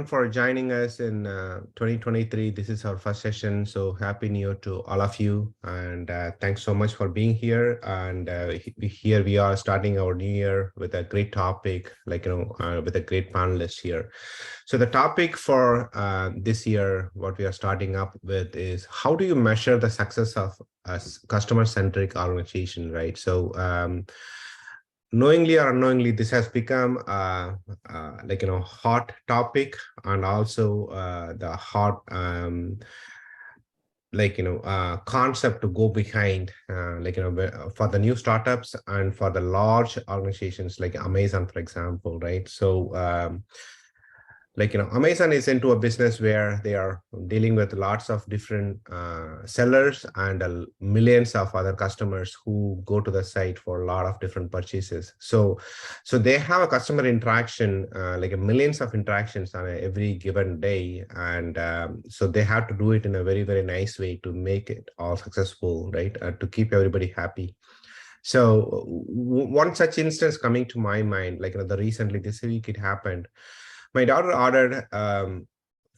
everyone for joining us in 2023. This is our first session. So happy new year to all of you. And thanks so much for being here. And here we are starting our new year with a great topic, with a great panelist here. So the topic for this year, what we are starting up with is how do you measure the success of a customer-centric organization, right? So knowingly or unknowingly, this has become hot topic, and also the hot concept to go behind for the new startups and for the large organizations like Amazon, for example, right? So Amazon is into a business where they are dealing with lots of different sellers and millions of other customers who go to the site for a lot of different purchases. So they have a customer interaction, millions of interactions on every given day. And so they have to do it in a very, very nice way to make it all successful, right? To keep everybody happy. So one such instance coming to my mind, recently this week it happened. My daughter ordered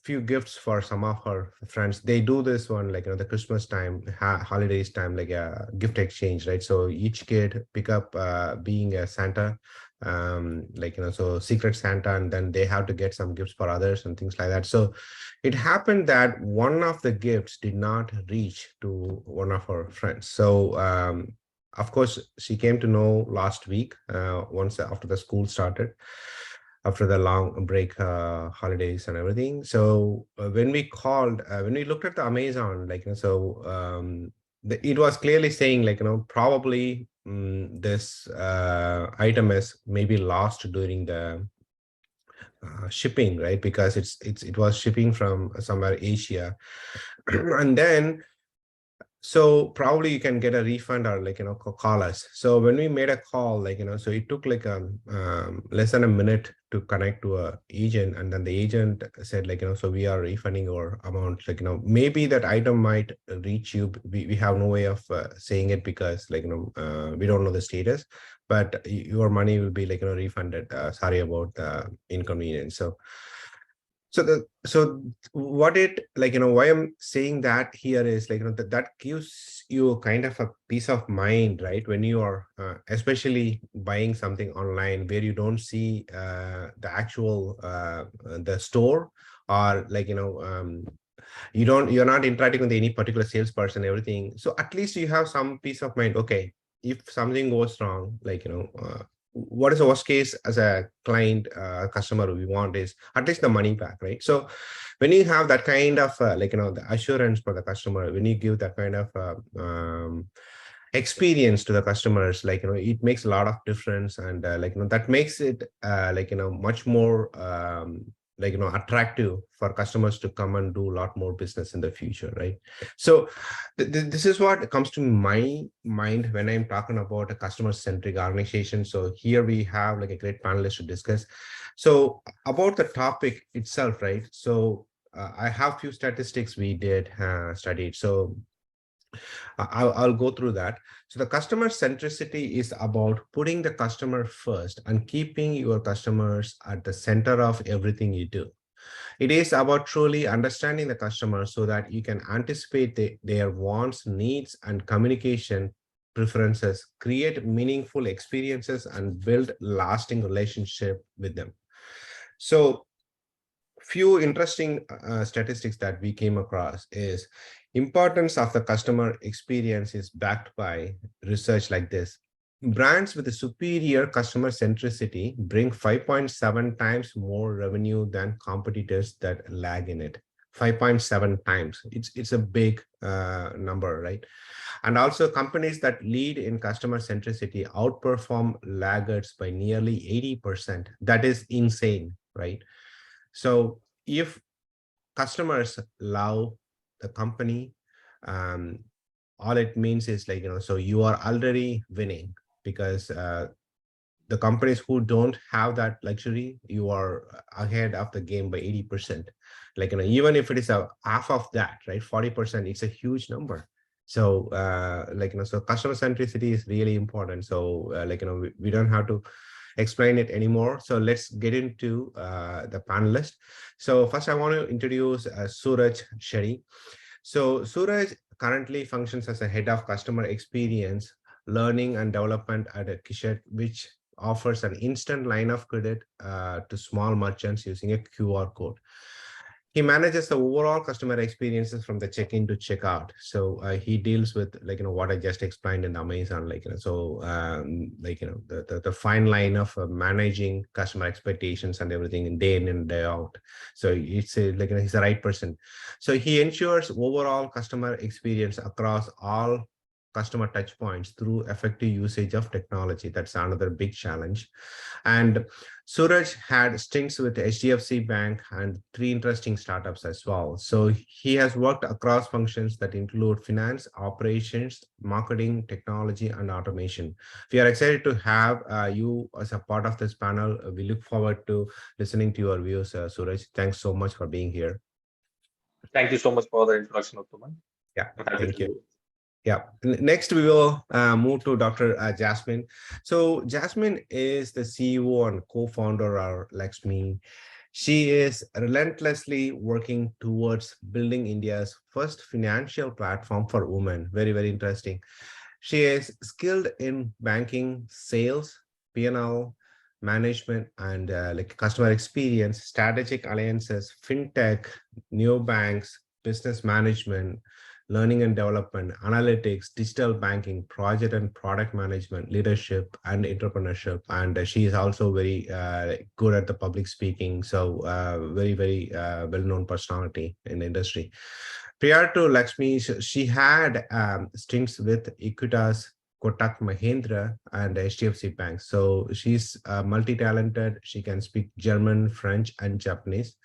few gifts for some of her friends. They do this one the Christmas time, holidays time, like a gift exchange, right? So each kid pick up being a Santa, so secret Santa, and then they have to get some gifts for others and things like that. So it happened that one of the gifts did not reach to one of her friends. So of course, she came to know last week, once after the school started, after the long break, holidays and everything. So when we called, when we looked at the Amazon, it was clearly saying probably this item is maybe lost during the shipping, right? Because it was shipping from somewhere Asia, and then so probably you can get a refund or call us. So when we made a call, so it took less than a minute to connect to a agent, and then the agent said so we are refunding your amount. Maybe that item might reach you. We have no way of saying it because we don't know the status, but your money will be refunded. Sorry about the inconvenience. So what it why I'm saying that here is that gives you kind of a peace of mind, right? When you are especially buying something online where you don't see the actual the store, or you're not interacting with any particular salesperson, everything. So at least you have some peace of mind. Okay, if something goes wrong, what is the worst case as a client, customer we want is at least the money back, right? So when you have that kind of the assurance for the customer, when you give that kind of experience to the customers, it makes a lot of difference. And that makes it much more attractive for customers to come and do a lot more business in the future, right? So this is what comes to my mind when I'm talking about a customer-centric organization. So here we have a great panelist to discuss. So about the topic itself, right? So I have few statistics we did studied. So I'll go through that. So the customer centricity is about putting the customer first and keeping your customers at the center of everything you do. It is about truly understanding the customer so that you can anticipate their wants, needs, and communication preferences, create meaningful experiences, and build lasting relationship with them. So few interesting statistics that we came across is importance of the customer experience is backed by research like this. Brands with a superior customer centricity bring 5.7 times more revenue than competitors that lag in it. 5.7 times. It's a big number, right? And also companies that lead in customer centricity outperform laggards by nearly 80%. That is insane, right? So if customers love the company, all it means is so you are already winning, because the companies who don't have that luxury, you are ahead of the game by 80%. Even if it is a half of that, right, 40%, it's a huge number. So so customer centricity is really important. So we don't have to explain it anymore. So let's get into the panelists. So first, I want to introduce Suraj Shetty. So Suraj currently functions as a head of customer experience, learning and development at a Kishet, which offers an instant line of credit to small merchants using a QR code. He manages the overall customer experiences from the check-in to checkout. So he deals with, like, what I just explained in Amazon, like, the fine line of managing customer expectations and everything in day in and day out. So it's he's the right person. So he ensures overall customer experience across all customer touch points through effective usage of technology. That's another big challenge. And Suraj had stints with HDFC Bank and 3 interesting startups as well. So he has worked across functions that include finance, operations, marketing, technology, and automation. We are excited to have you as a part of this panel. We look forward to listening to your views, Suraj. Thanks so much for being here. Thank you so much for the introduction, Uthaman. Yeah, thank you. Yeah. Next, we will move to Dr. Jasmine. So Jasmine is the CEO and co-founder of Lakshmi. She is relentlessly working towards building India's first financial platform for women. Very, very interesting. She is skilled in banking, sales, P&L, management, and customer experience, strategic alliances, fintech, neobanks, business management, learning and development, analytics, digital banking, project and product management, leadership, and entrepreneurship. And she is also very good at the public speaking. So very, very well-known personality in the industry. Prior to Lakshmi, she had stints with Equitas, Kotak Mahindra, and HDFC Bank. So she's multi-talented. She can speak German, French, and Japanese.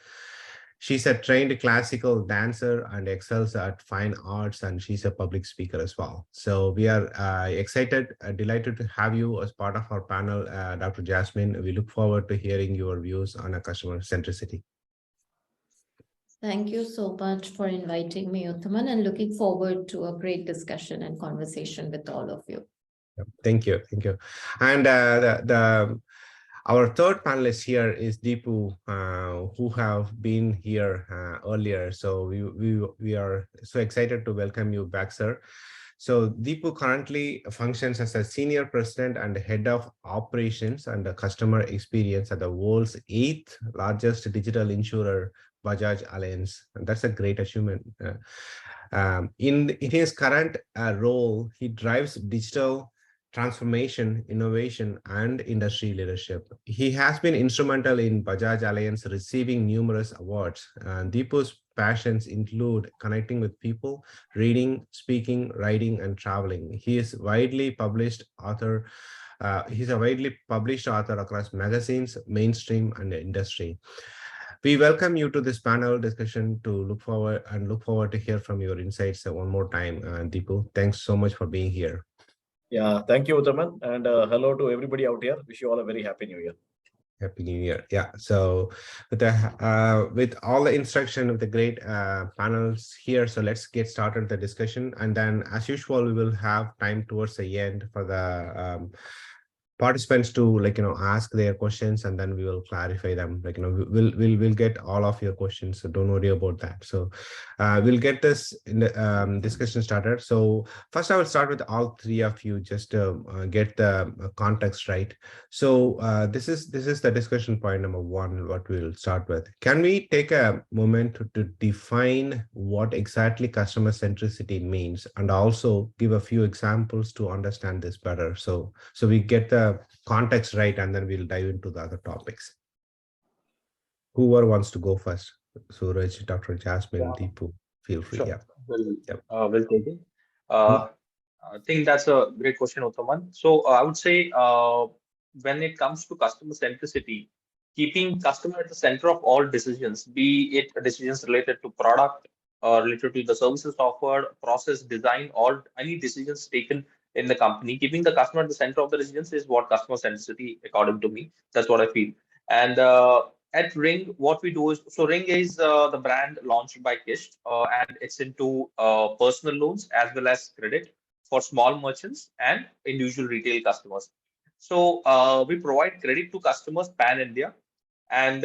She's a trained classical dancer and excels at fine arts, and she's a public speaker as well. So we are excited, delighted to have you as part of our panel, Dr. Jasmine. We look forward to hearing your views on a customer centricity. Thank you so much for inviting me, Uthaman, and looking forward to a great discussion and conversation with all of you. Thank you. Thank you. And our third panelist here is Deepu, who have been here earlier. So we are so excited to welcome you back, sir. So Deepu currently functions as a senior president and head of operations and customer experience at the world's 8th largest digital insurer, Bajaj Allianz. And that's a great achievement. In his current role, he drives digital transformation, innovation, and industry leadership. He has been instrumental in Bajaj Allianz receiving numerous awards. Deepu's passions include connecting with people, reading, speaking, writing, and traveling. He is widely published author. He's a widely published author across magazines, mainstream, and industry. We welcome you to this panel discussion to look forward to hear from your insights one more time. Deepu, thanks so much for being here. Yeah, thank you, Uthaman, and hello to everybody out here. Wish you all a very happy new year. Happy New Year. Yeah. So with all the instruction of the great panels here, so let's get started the discussion. And then as usual, we will have time towards the end for the participants to ask their questions, and then we will clarify them. We'll get all of your questions, so don't worry about that. So we'll get this in the discussion started. So first I will start with all three of you just to get the context right. So this is the discussion point number one, what we'll start with. Can we take a moment to define what exactly customer centricity means, and also give a few examples to understand this better, so we get the context right, and then we'll dive into the other topics. Whoever wants to go first? Suraj, Dr. Jasmine, Deepu, feel free. Sure. Yeah. We'll take it. I think that's a great question, Uthaman. So I would say when it comes to customer centricity, keeping customer at the center of all decisions, be it decisions related to product, related to the services offered, process design, or any decisions taken in the company, keeping the customer at the center of the decisions is what customer centricity, according to me. That's what I feel. And at Ring, what we do is, so Ring is the brand launched by Kish, and it's into personal loans as well as credit for small merchants and individual retail customers. So we provide credit to customers pan India. And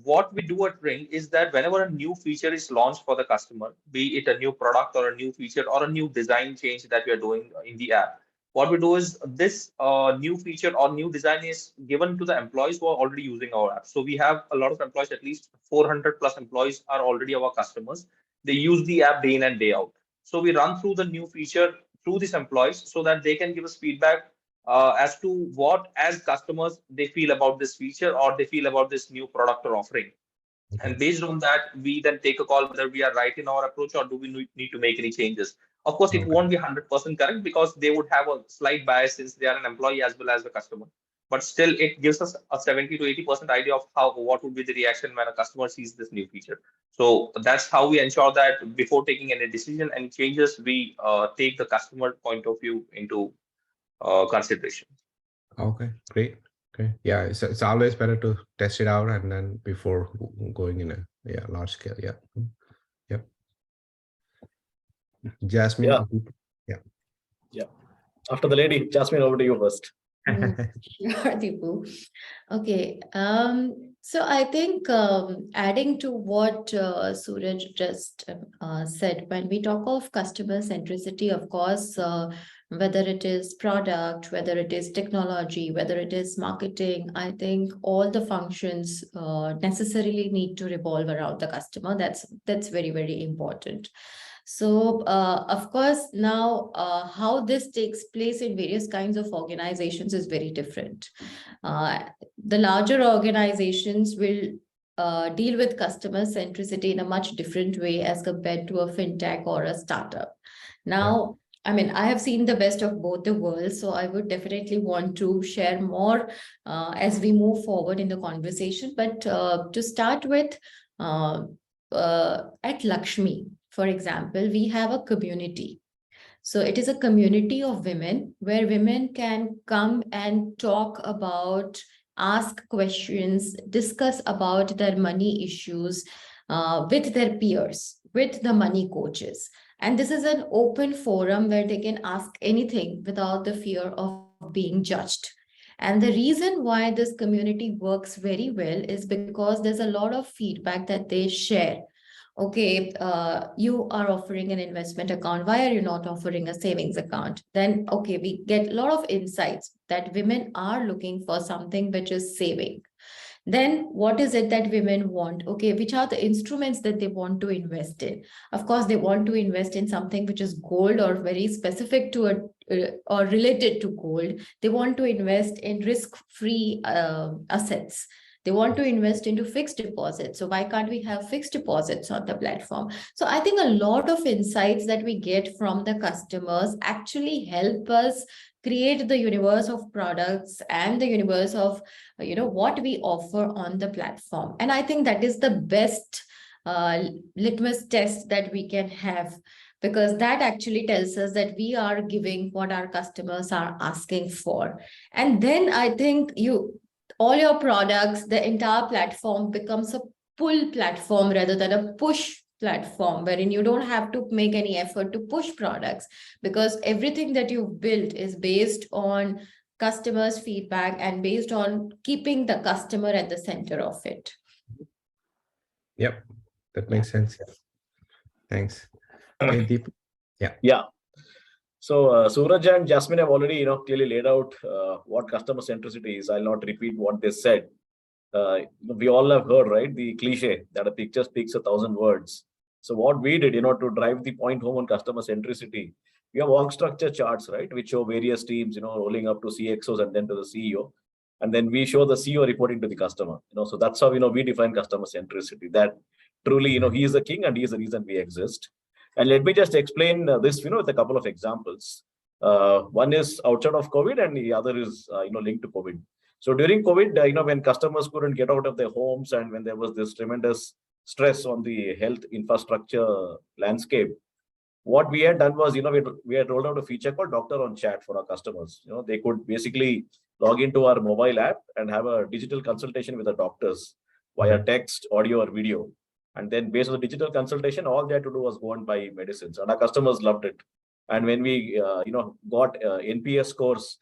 what we do at Ring is that whenever a new feature is launched for the customer, be it a new product or a new feature or a new design change that we are doing in the app, what we do is this new feature or new design is given to the employees who are already using our app. So we have a lot of employees, at least 400 plus employees are already our customers. They use the app day in and day out. So we run through the new feature through these employees so that they can give us feedback as to what, as customers, they feel about this feature or they feel about this new product or offering. Okay. And based on that, we then take a call whether we are right in our approach or do we need to make any changes. Of course, it Okay. won't be 100% correct because they would have a slight bias since they are an employee as well as the customer. But still, it gives us a 70 to 80% idea of what would be the reaction when a customer sees this new feature. So that's how we ensure that before taking any decision and changes, we take the customer point of view into consideration. Okay, great. Okay. Yeah, it's always better to test it out and then before going in a large scale. Yeah. Yep. Jasmine. Yeah. After the lady, Jasmine, over to you first. Sure, Deepu. Okay. So I think adding to what Suraj just said, when we talk of customer centricity, of course, whether it is product, whether it is technology, whether it is marketing, I think all the functions necessarily need to revolve around the customer. That's very, very important. So, of course, now how this takes place in various kinds of organizations is very different. The larger organizations will deal with customer centricity in a much different way as compared to a fintech or a startup. Now, I mean, I have seen the best of both the worlds, so I would definitely want to share more as we move forward in the conversation. But to start with, at Lakshmi, for example, we have a community. So it is a community of women where women can come and talk about, ask questions, discuss about their money issues with their peers, with the money coaches. And this is an open forum where they can ask anything without the fear of being judged. And the reason why this community works very well is because there's a lot of feedback that they share. Okay, you are offering an investment account. Why are you not offering a savings account? Then, okay, we get a lot of insights that women are looking for something which is saving. Then what is it that women want? Okay, which are the instruments that they want to invest in? Of course, they want to invest in something which is gold or very specific to or related to gold. They want to invest in risk-free assets. They want to invest into fixed deposits. So why can't we have fixed deposits on the platform? So I think a lot of insights that we get from the customers actually help us create the universe of products and the universe of, what we offer on the platform. And I think that is the best litmus test that we can have, because that actually tells us that we are giving what our customers are asking for. And then I think all your products, the entire platform becomes a pull platform rather than a push platform, wherein you don't have to make any effort to push products, because everything that you've built is based on customers' feedback and based on keeping the customer at the center of it. Yep, that makes sense. Thanks. Okay, Deep. Yeah. So Suraj and Jasmine have already, clearly laid out what customer centricity is. I'll not repeat what they said. We all have heard, right, the cliche that a picture speaks 1,000 words. So what we did, to drive the point home on customer centricity, we have org structure charts, right, which show various teams, rolling up to CXOs and then to the CEO. And then we show the CEO reporting to the customer. So that's how, we define customer centricity, that truly, he is the king and he is the reason we exist. And let me just explain this, with a couple of examples. One is outside of COVID and the other is, linked to COVID. So during COVID, when customers couldn't get out of their homes and when there was this tremendous stress on the health infrastructure landscape, what we had done was, we had rolled out a feature called Doctor on Chat for our customers. They could basically log into our mobile app and have a digital consultation with the doctors via text, audio, or video. And then based on the digital consultation, all they had to do was go and buy medicines. And our customers loved it. And when we, got NPS scores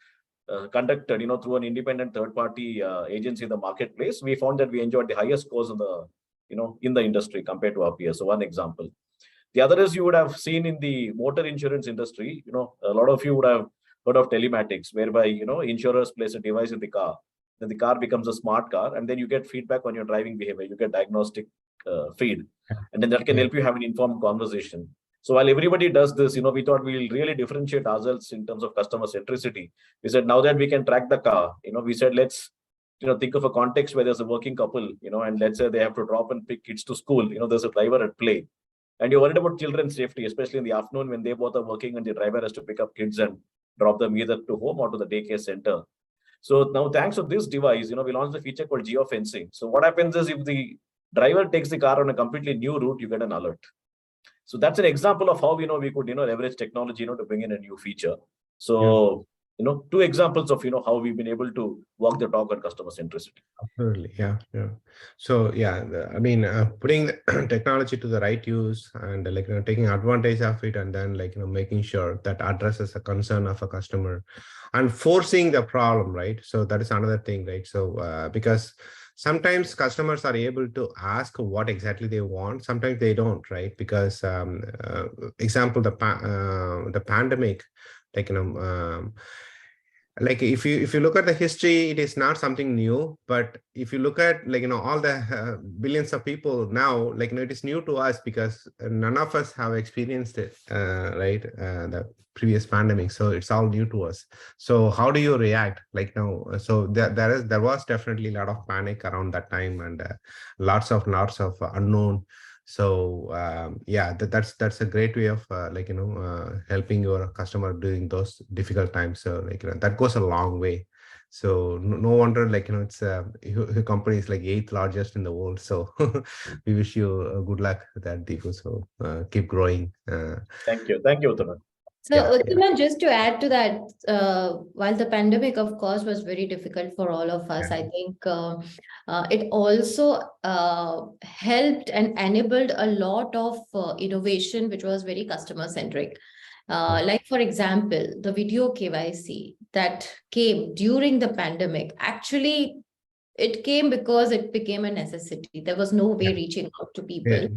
conducted, through an independent third-party agency in the marketplace, we found that we enjoyed the highest scores in the, in the industry compared to our peers. So one example. The other is you would have seen in the motor insurance industry, a lot of you would have heard of telematics, whereby, insurers place a device in the car, then the car becomes a smart car, and then you get feedback on your driving behavior. You get diagnostic feed, and then that can help you have an informed conversation. So while everybody does this, we thought we'll really differentiate ourselves in terms of customer centricity. We said, now that we can track the car, we said, let's, think of a context where there's a working couple, and let's say they have to drop and pick kids to school, there's a driver at play. And you're worried about children's safety, especially in the afternoon when they both are working and the driver has to pick up kids and drop them either to home or to the daycare center. So now, thanks to this device, we launched a feature called geofencing. So what happens is if the driver takes the car on a completely new route, you get an alert. So that's an example of how, we could, leverage technology, to bring in a new feature. So, two examples of, how we've been able to walk the talk on customer centricity. Absolutely. Yeah. So yeah, putting the technology to the right use and taking advantage of it, and then making sure that addresses the concern of a customer and forcing the problem, right? So that is another thing, right? So because sometimes customers are able to ask what exactly they want. Sometimes they don't, right? Because example, the pandemic, like if you look at the history, it is not something new. But if you look at all the billions of people now, it is new to us because none of us have experienced it, right? The previous pandemic, so it's all new to us. So how do you react now? So there was definitely a lot of panic around that time, and lots of unknown. So yeah, that's a great way of helping your customer during those difficult times. So that goes a long way. So no wonder it's your company is 8th largest in the world. So we wish you good luck with that, Deepu. So keep growing. Thank you, Uttama. So, Uttama, just to add to that, while the pandemic, of course, was very difficult for all of us, I think it also helped and enabled a lot of innovation, which was very customer-centric. Like, for example, the video KYC that came during the pandemic, actually, it came because it became a necessity. There was no way reaching out to people.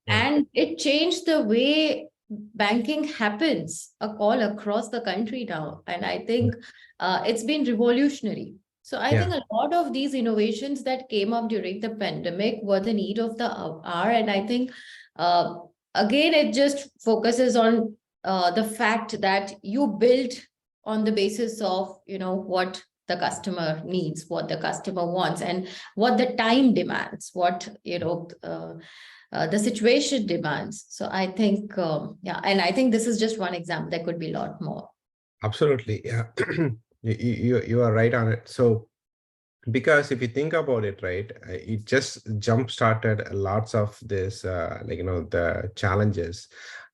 And it changed the way banking happens across the country now. And I think it's been revolutionary. So I think a lot of these innovations that came up during the pandemic were the need of the hour. And I think, again, it just focuses on the fact that you build on the basis of, what the customer needs, what the customer wants, and what the time demands, what, the situation demands. So I think, and I think this is just one example. There could be a lot more. Absolutely. Yeah. You are right on it. So because if you think about it, right, it just jump started lots of this, the challenges,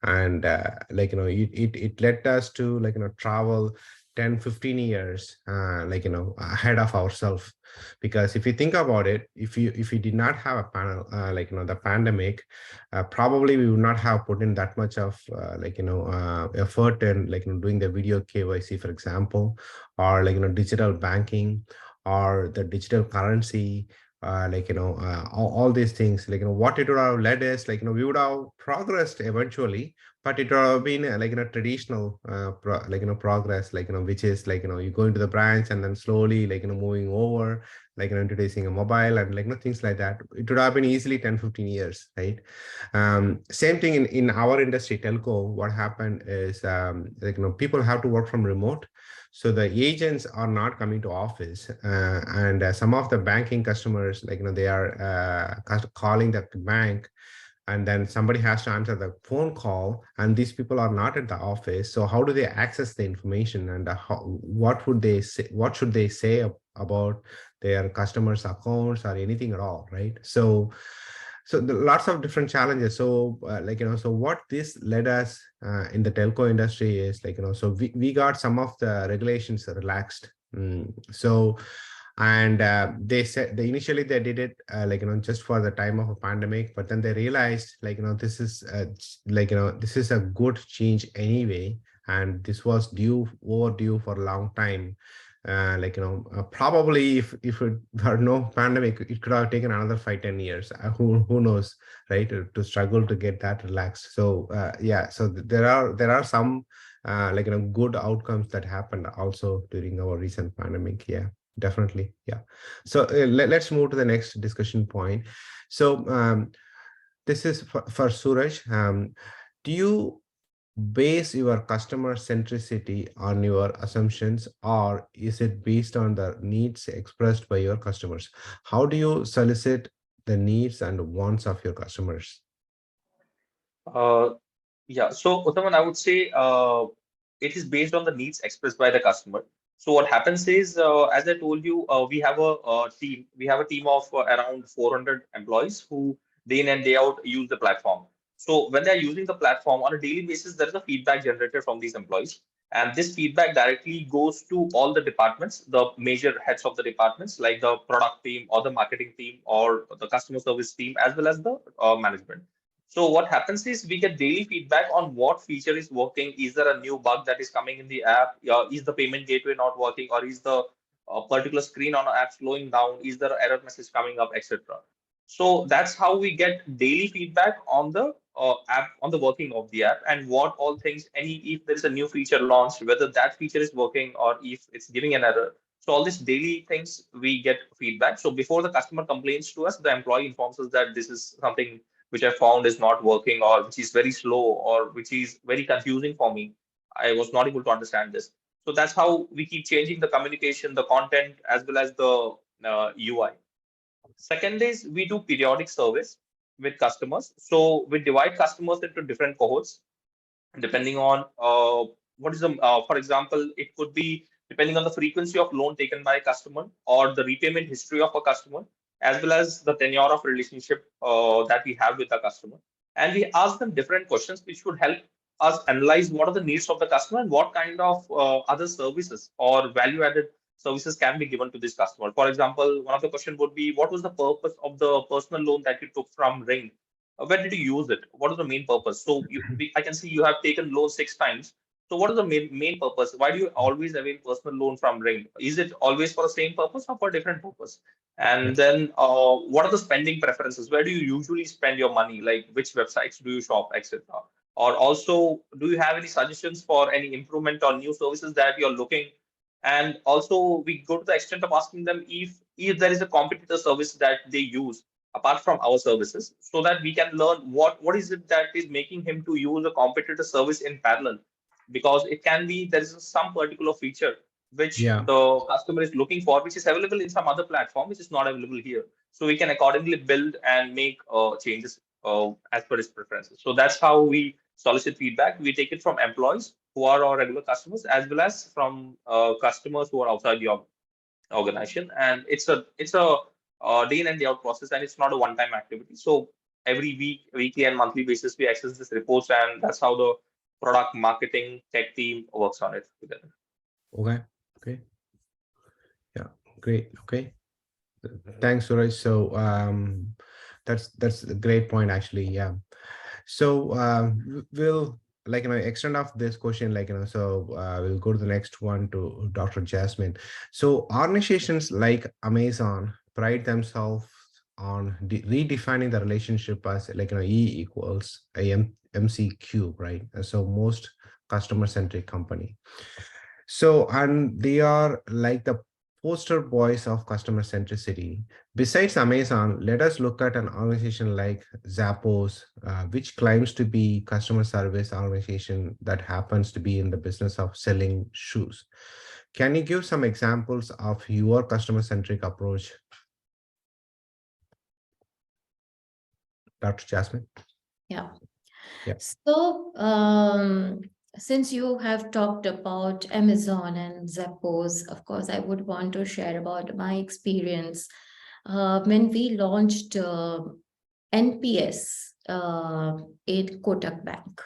and it led us to travel 10-15 years ahead of ourselves. Because if you think about it, if you did not have a panel the pandemic, probably we would not have put in that much of effort in doing the video KYC, for example, or digital banking, or the digital currency, all these things. What it would have led is we would have progressed eventually, but it would have been a traditional progress, which is you go into the branch and then slowly moving over, introducing a mobile and things like that. It would have been easily 10-15 years, right? Same thing in our industry, telco. What happened is people have to work from remote. So the agents are not coming to office, and some of the banking customers, they are calling the bank, and then somebody has to answer the phone call, and these people are not at the office. So how do they access the information, and what would they say? What should they say about their customers' accounts or anything at all, right? So lots of different challenges. So so what this led us in the telco industry is so we got some of the regulations relaxed. So and they said initially they did it just for the time of a pandemic, but then they realized this is this is a good change anyway, and this was overdue for a long time. Probably if it were no pandemic, it could have taken another 5-10 years. Who knows, right? To struggle to get that relaxed. So yeah, so there are some good outcomes that happened also during our recent pandemic. Yeah, definitely. Yeah. So let's move to the next discussion point. So this is for Suraj. Do you base your customer centricity on your assumptions, or is it based on the needs expressed by your customers? How do you solicit the needs and wants of your customers? Uh, yeah, so Uttaman, I would say it is based on the needs expressed by the customer. So what happens is, as I told you, we have a team. We have a team of around 400 employees who day in and day out use the platform. So when they're using the platform on a daily basis, there is a feedback generated from these employees. And this feedback directly goes to all the departments, the major heads of the departments, like the product team or the marketing team or the customer service team, as well as the management. So what happens is we get daily feedback on what feature is working. Is there a new bug that is coming in the app? Is the payment gateway not working, or is the particular screen on an app slowing down? Is there an error message coming up, etc. So that's how we get daily feedback on the app, on the working of the app, and what all things. If there is a new feature launched, whether that feature is working or if it's giving an error. So all these daily things we get feedback. So before the customer complains to us, the employee informs us that this is something which I found is not working, or which is very slow, or which is very confusing for me. I was not able to understand this. So that's how we keep changing the communication, the content, as well as the UI. Second is we do periodic service with customers. So we divide customers into different cohorts depending on what is the, for example, it could be depending on the frequency of loan taken by a customer or the repayment history of a customer, as well as the tenure of relationship that we have with the customer. And we ask them different questions which would help us analyze what are the needs of the customer and what kind of other services or value added services can be given to this customer. For example, one of the questions would be, what was the purpose of the personal loan that you took from Ring? When did you use it? What is the main purpose? So I can see you have taken loan 6 times. So what is the main purpose? Why do you always avail personal loan from Ring? Is it always for the same purpose or for a different purpose? Yeah. And then what are the spending preferences? Where do you usually spend your money? Like which websites do you shop, etc. Or also, do you have any suggestions for any improvement or new services that you're looking? And also, we go to the extent of asking them if there is a competitor service that they use apart from our services, so that we can learn what is it that is making him to use a competitor service in parallel, because it can be there is some particular feature which Yeah. the customer is looking for, which is available in some other platform, which is not available here. So we can accordingly build and make changes as per his preferences. So that's how we solicit feedback. We take it from employees who are our regular customers, as well as from customers who are outside the organization. And it's a day in and day out process, and it's not a one-time activity. So every weekly and monthly basis, we access this reports, and that's how the product marketing tech team works on it together. Okay. Okay. Yeah. Great. Okay. Thanks, Suraj. So that's a great point, actually. Yeah. So we'll extend off this question, so we'll go to the next one to Dr. Jasmine. So organizations like Amazon pride themselves on redefining the relationship as E equals MC cube, right? So most customer-centric company. So, and they are like the poster boys of customer centricity. Besides Amazon, let us look at an organization like Zappos, which claims to be customer service organization that happens to be in the business of selling shoes. Can you give some examples of your customer-centric approach, Dr. Jasmine? Yeah. Yeah. So, since you have talked about Amazon and Zappos, of course, I would want to share about my experience when we launched NPS in Kotak Bank.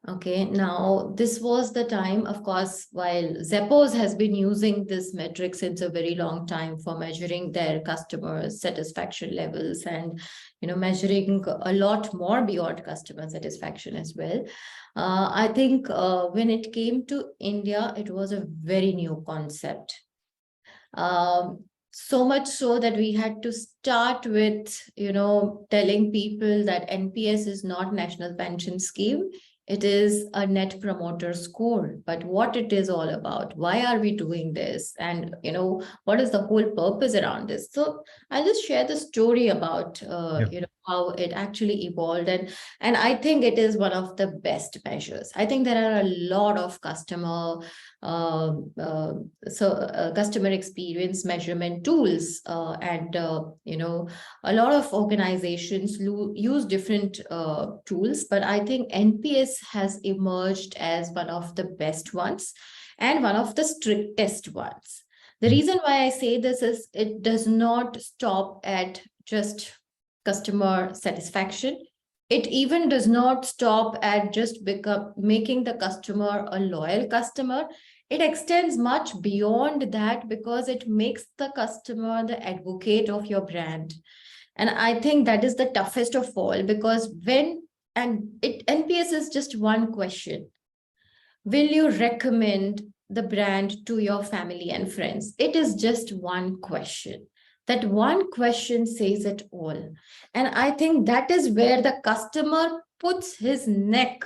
Okay, now this was the time, of course, while Zappos has been using this metric since a very long time for measuring their customer satisfaction levels and, measuring a lot more beyond customer satisfaction as well. I think when it came to India, it was a very new concept. So much so that we had to start with, telling people that NPS is not National Pension Scheme. It is a net promoter score, but what it is all about, why are we doing this? And, what is the whole purpose around this? So I'll just share the story about, how it actually evolved. And I think it is one of the best measures. I think there are a lot of customer experience measurement tools, and a lot of organizations use different tools, but I think NPS has emerged as one of the best ones and one of the strictest ones. The reason why I say this is it does not stop at just customer satisfaction. It even does not stop at just making the customer a loyal customer. It extends much beyond that because it makes the customer the advocate of your brand. And I think that is the toughest of all, because NPS is just one question. Will you recommend the brand to your family and friends? It is just one question. That one question says it all. And I think that is where the customer puts his neck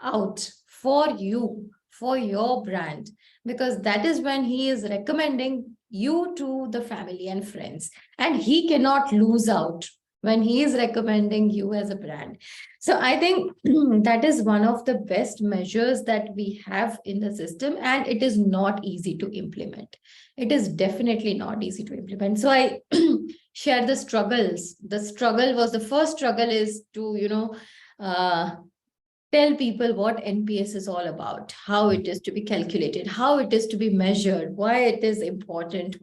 out for you, for your brand, because that is when he is recommending you to the family and friends, and he cannot lose out when he is recommending you as a brand. So I think that is one of the best measures that we have in the system, and it is not easy to implement. It is definitely not easy to implement. So I share the struggles. The first struggle is to, tell people what NPS is all about, how it is to be calculated, how it is to be measured, why it is important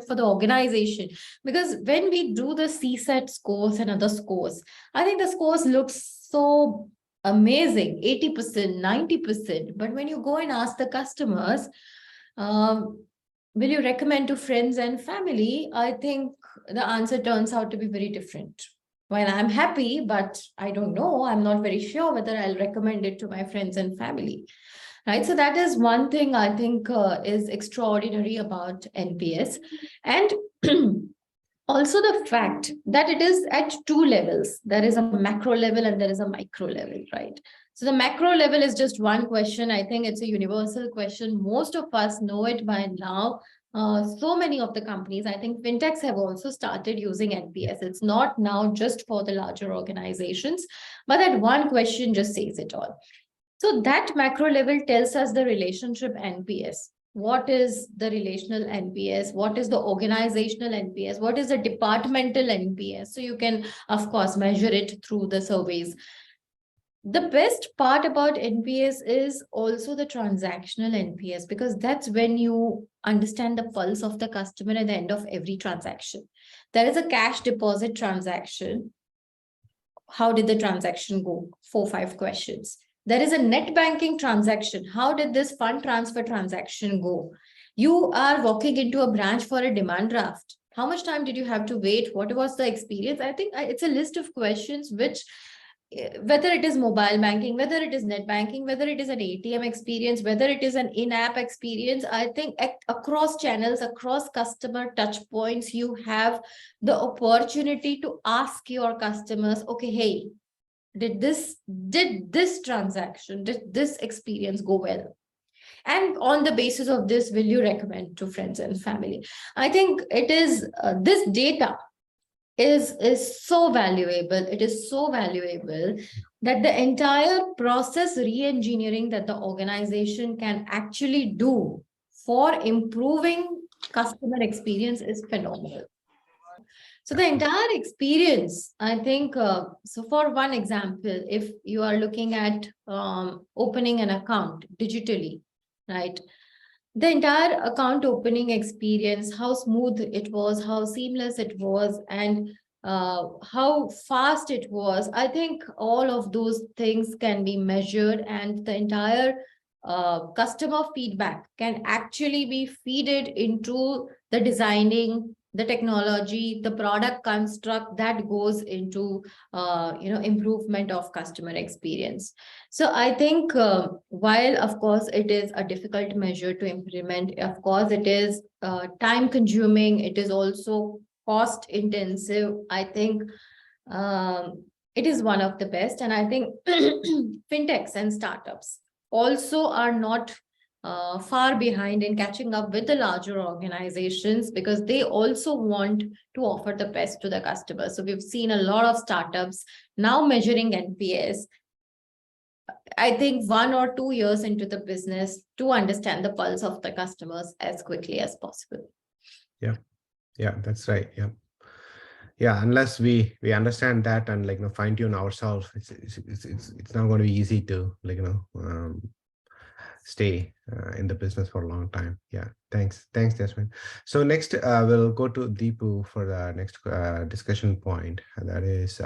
for the organization. Because when we do the CSAT scores and other scores, I think the scores look so amazing, 80%, 90%. But when you go and ask the customers, will you recommend to friends and family? I think the answer turns out to be very different. Well, I'm happy, but I don't know. I'm not very sure whether I'll recommend it to my friends and family. Right. So that is one thing I think is extraordinary about NPS. And also the fact that it is at two levels. There is a macro level and there is a micro level, right? So the macro level is just one question. I think it's a universal question. Most of us know it by now. So many of the companies, I think fintechs have also started using NPS. It's not now just for the larger organizations, but that one question just says it all. So that macro level tells us the relationship NPS. What is the relational NPS? What is the organizational NPS? What is the departmental NPS? So you can, of course, measure it through the surveys. The best part about NPS is also the transactional NPS, because that's when you understand the pulse of the customer at the end of every transaction. There is a cash deposit transaction. How did the transaction go? 4-5 questions. There is a net banking transaction. How did this fund transfer transaction go? You are walking into a branch for a demand draft. How much time did you have to wait? What was the experience? I think it's a list of questions which, whether it is mobile banking, whether it is net banking, whether it is an ATM experience, whether it is an in-app experience, I think across channels, across customer touch points, you have the opportunity to ask your customers, okay, hey, did this transaction, did this experience go well? And on the basis of this, will you recommend to friends and family? I think it is this data is so valuable. It is so valuable that the entire process re-engineering that the organization can actually do for improving customer experience is phenomenal. So the entire experience, I think, so for one example, if you are looking at opening an account digitally, right? The entire account opening experience, how smooth it was, how seamless it was, and how fast it was. I think all of those things can be measured, and the entire customer feedback can actually be feeded into the designing, the technology, the product construct that goes into improvement of customer experience. So I think while of course it is a difficult measure to implement, of course it is time consuming, it is also cost intensive. I think it is one of the best, and I think fintechs and startups also are not far behind in catching up with the larger organizations, because they also want to offer the best to the customers. So we've seen a lot of startups now measuring NPS, I think 1 or 2 years into the business, to understand the pulse of the customers as quickly as possible. Yeah, that's right. Yeah, unless we understand that and fine tune ourselves, it's not going to be easy to stay in the business for a long time. Yeah, thanks, Jasmine. So next we'll go to Deepu for the next discussion point, and that is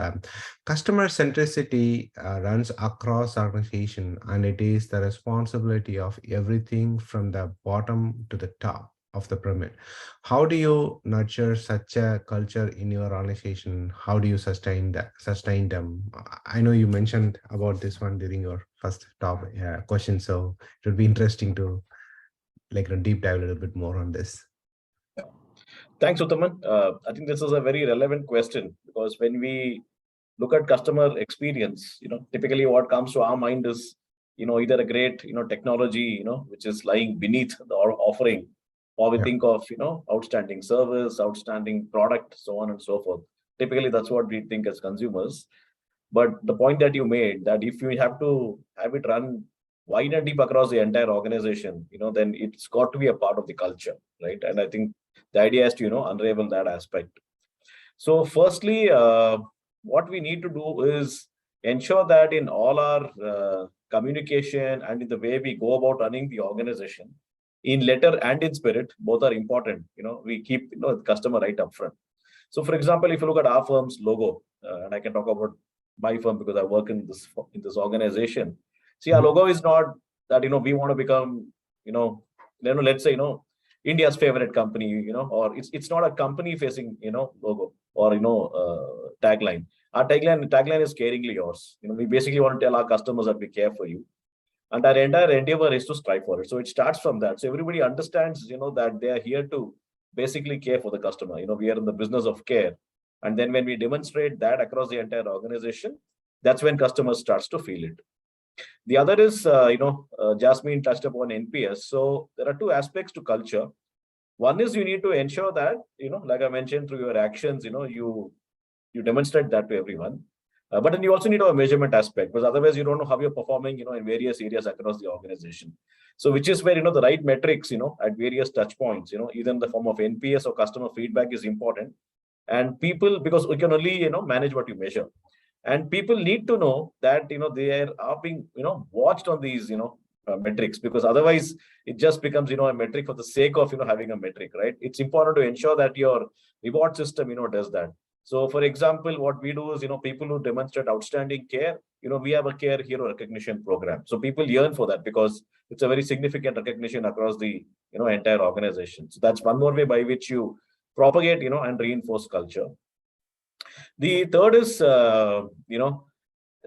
customer centricity runs across organization, and it is the responsibility of everything from the bottom to the top of the pyramid. How do you nurture such a culture in your organization? How do you sustain them? I know you mentioned about this one during your first question, so it would be interesting to deep dive a little bit more on this. Thanks, Uttaman. I think this is a very relevant question, because when we look at customer experience, typically what comes to our mind is either a great technology which is lying beneath the offering, or we think of outstanding service, outstanding product, so on and so forth. Typically that's what we think as consumers. But the point that you made, that if you have to have it run wide and deep across the entire organization, then it's got to be a part of the culture, right? And I think the idea is to unravel that aspect. So firstly, what we need to do is ensure that in all our communication and in the way we go about running the organization, in letter and in spirit, both are important. We keep the customer right up front. So for example, if you look at our firm's logo, and I can talk about my firm because I work in this organization. See, our logo is not that we want to become let's say India's favorite company, or it's not a company facing logo or tagline. Our tagline is caringly yours. We basically want to tell our customers that we care for you, and our entire endeavor is to strive for it. So it starts from that. So everybody understands that they are here to basically care for the customer. We are in the business of care. And then when we demonstrate that across the entire organization, that's when customers starts to feel it. The other is, Jasmine touched upon NPS. So there are two aspects to culture. One is you need to ensure that, like I mentioned, through your actions, you demonstrate that to everyone. But then you also need a measurement aspect, because otherwise you don't know how you're performing, in various areas across the organization. So which is where, the right metrics, at various touch points, either in the form of NPS or customer feedback is important. And people, because we can only, manage what you measure. And people need to know that, they are being, watched on these, metrics, because otherwise it just becomes, a metric for the sake of, having a metric, right? It's important to ensure that your reward system, does that. So for example, what we do is, people who demonstrate outstanding care, we have a care hero recognition program. So people yearn for that because it's a very significant recognition across the, entire organization. So that's one more way by which you propagate, and reinforce culture. The third is,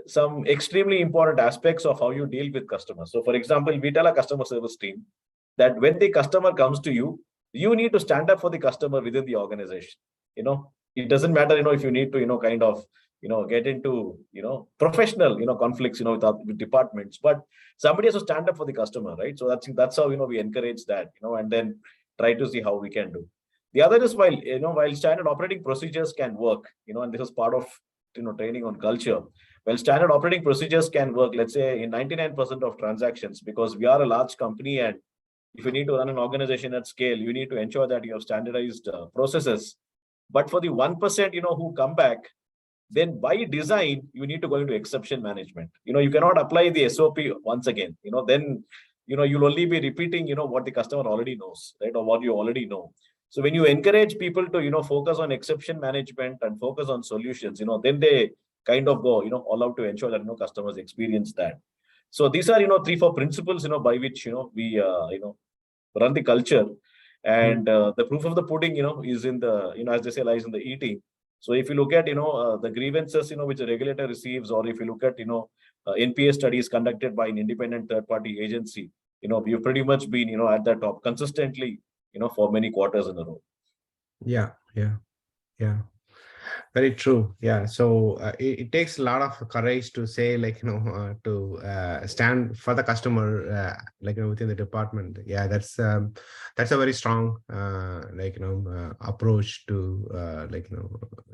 some extremely important aspects of how you deal with customers. So for example, we tell a customer service team that when the customer comes to you, you need to stand up for the customer within the organization. It doesn't matter, if you need to, kind of, get into, professional, conflicts, with departments, but somebody has to stand up for the customer, right? So that's how, we encourage that, and then try to see how we can do. The other is while standard operating procedures can work, and this is part of, training on culture. Well, standard operating procedures can work, let's say in 99% of transactions, because we are a large company, and if you need to run an organization at scale, you need to ensure that you have standardized processes. But for the 1%, who come back, then by design, you need to go into exception management. You cannot apply the SOP once again. Then, you'll only be repeating, what the customer already knows, right? Or what you already know. So when you encourage people to, focus on exception management and focus on solutions, then they kind of go, all out to ensure that, customers experience that. So these are, 3-4 principles, by which, we, run the culture. And the proof of the pudding, is in the, as they say, lies in the eating. So if you look at, the grievances, which the regulator receives, or if you look at, NPA studies conducted by an independent third-party agency, we've pretty much been, at the top consistently, for many quarters in a row. Yeah. Very true. Yeah. So it takes a lot of courage to say, to stand for the customer, within the department. Yeah, that's a very strong, approach to,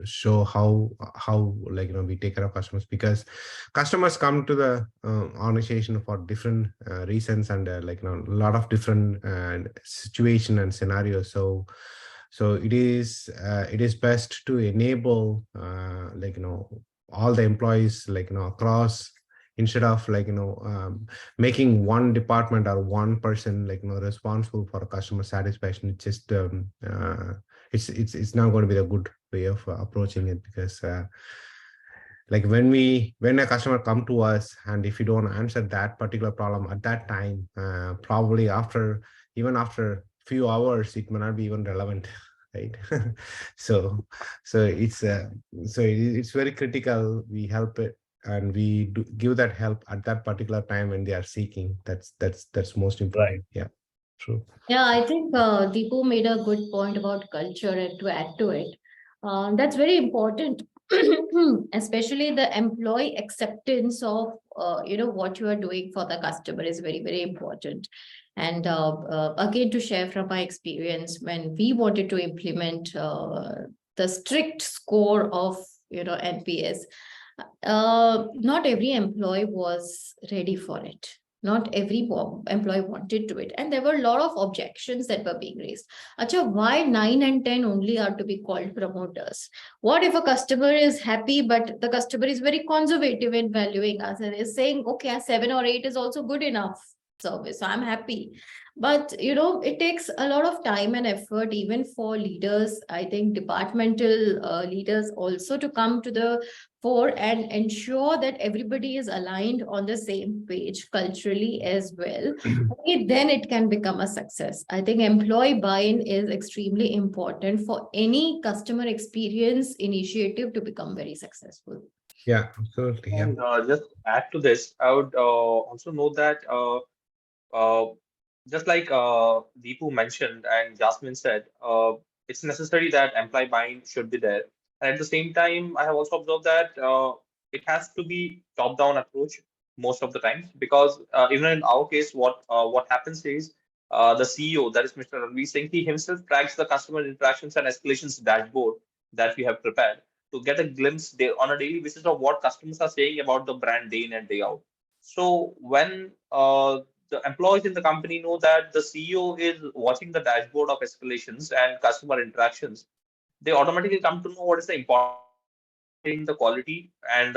show how we take care of customers, because customers come to the organization for different reasons and a lot of different situation and scenarios. So it is best to enable all the employees across, instead of making one department or one person responsible for customer satisfaction. It's just it's not going to be a good way of approaching it, because when a customer come to us, and if you don't answer that particular problem at that time, probably even after few hours, it may not be even relevant, right? so it's very critical. We help it, and we give that help at that particular time when they are seeking. That's most important. Right. Yeah, true. Yeah, I think Deepu made a good point about culture, and to add to it, that's very important, especially the employee acceptance of what you are doing for the customer is very, very important. And again, to share from my experience, when we wanted to implement the strict score of NPS, not every employee was ready for it. Not every employee wanted to it. And there were a lot of objections that were being raised. Acha, why 9 and 10 only are to be called promoters? What if a customer is happy, but the customer is very conservative in valuing us and is saying, okay, a 7 or 8 is also good enough service, I'm happy. But it takes a lot of time and effort, even for leaders, I think departmental leaders also, to come to the fore and ensure that everybody is aligned on the same page culturally as well. Okay, then it can become a success. I think employee buy-in is extremely important for any customer experience initiative to become very successful. Yeah, absolutely. Yeah. And just add to this, I would also note that just like Deepu mentioned and Jasmine said, it's necessary that employee buy-in should be there. And at the same time, I have also observed that it has to be top-down approach most of the times, because even in our case, what happens is the CEO, that is Mr. Ranveer Singh, he himself tracks the customer interactions and escalations dashboard that we have prepared to get a glimpse on a daily basis of what customers are saying about the brand day in and day out. So when the employees in the company know that the CEO is watching the dashboard of escalations and customer interactions, they automatically come to know what is the important in the quality and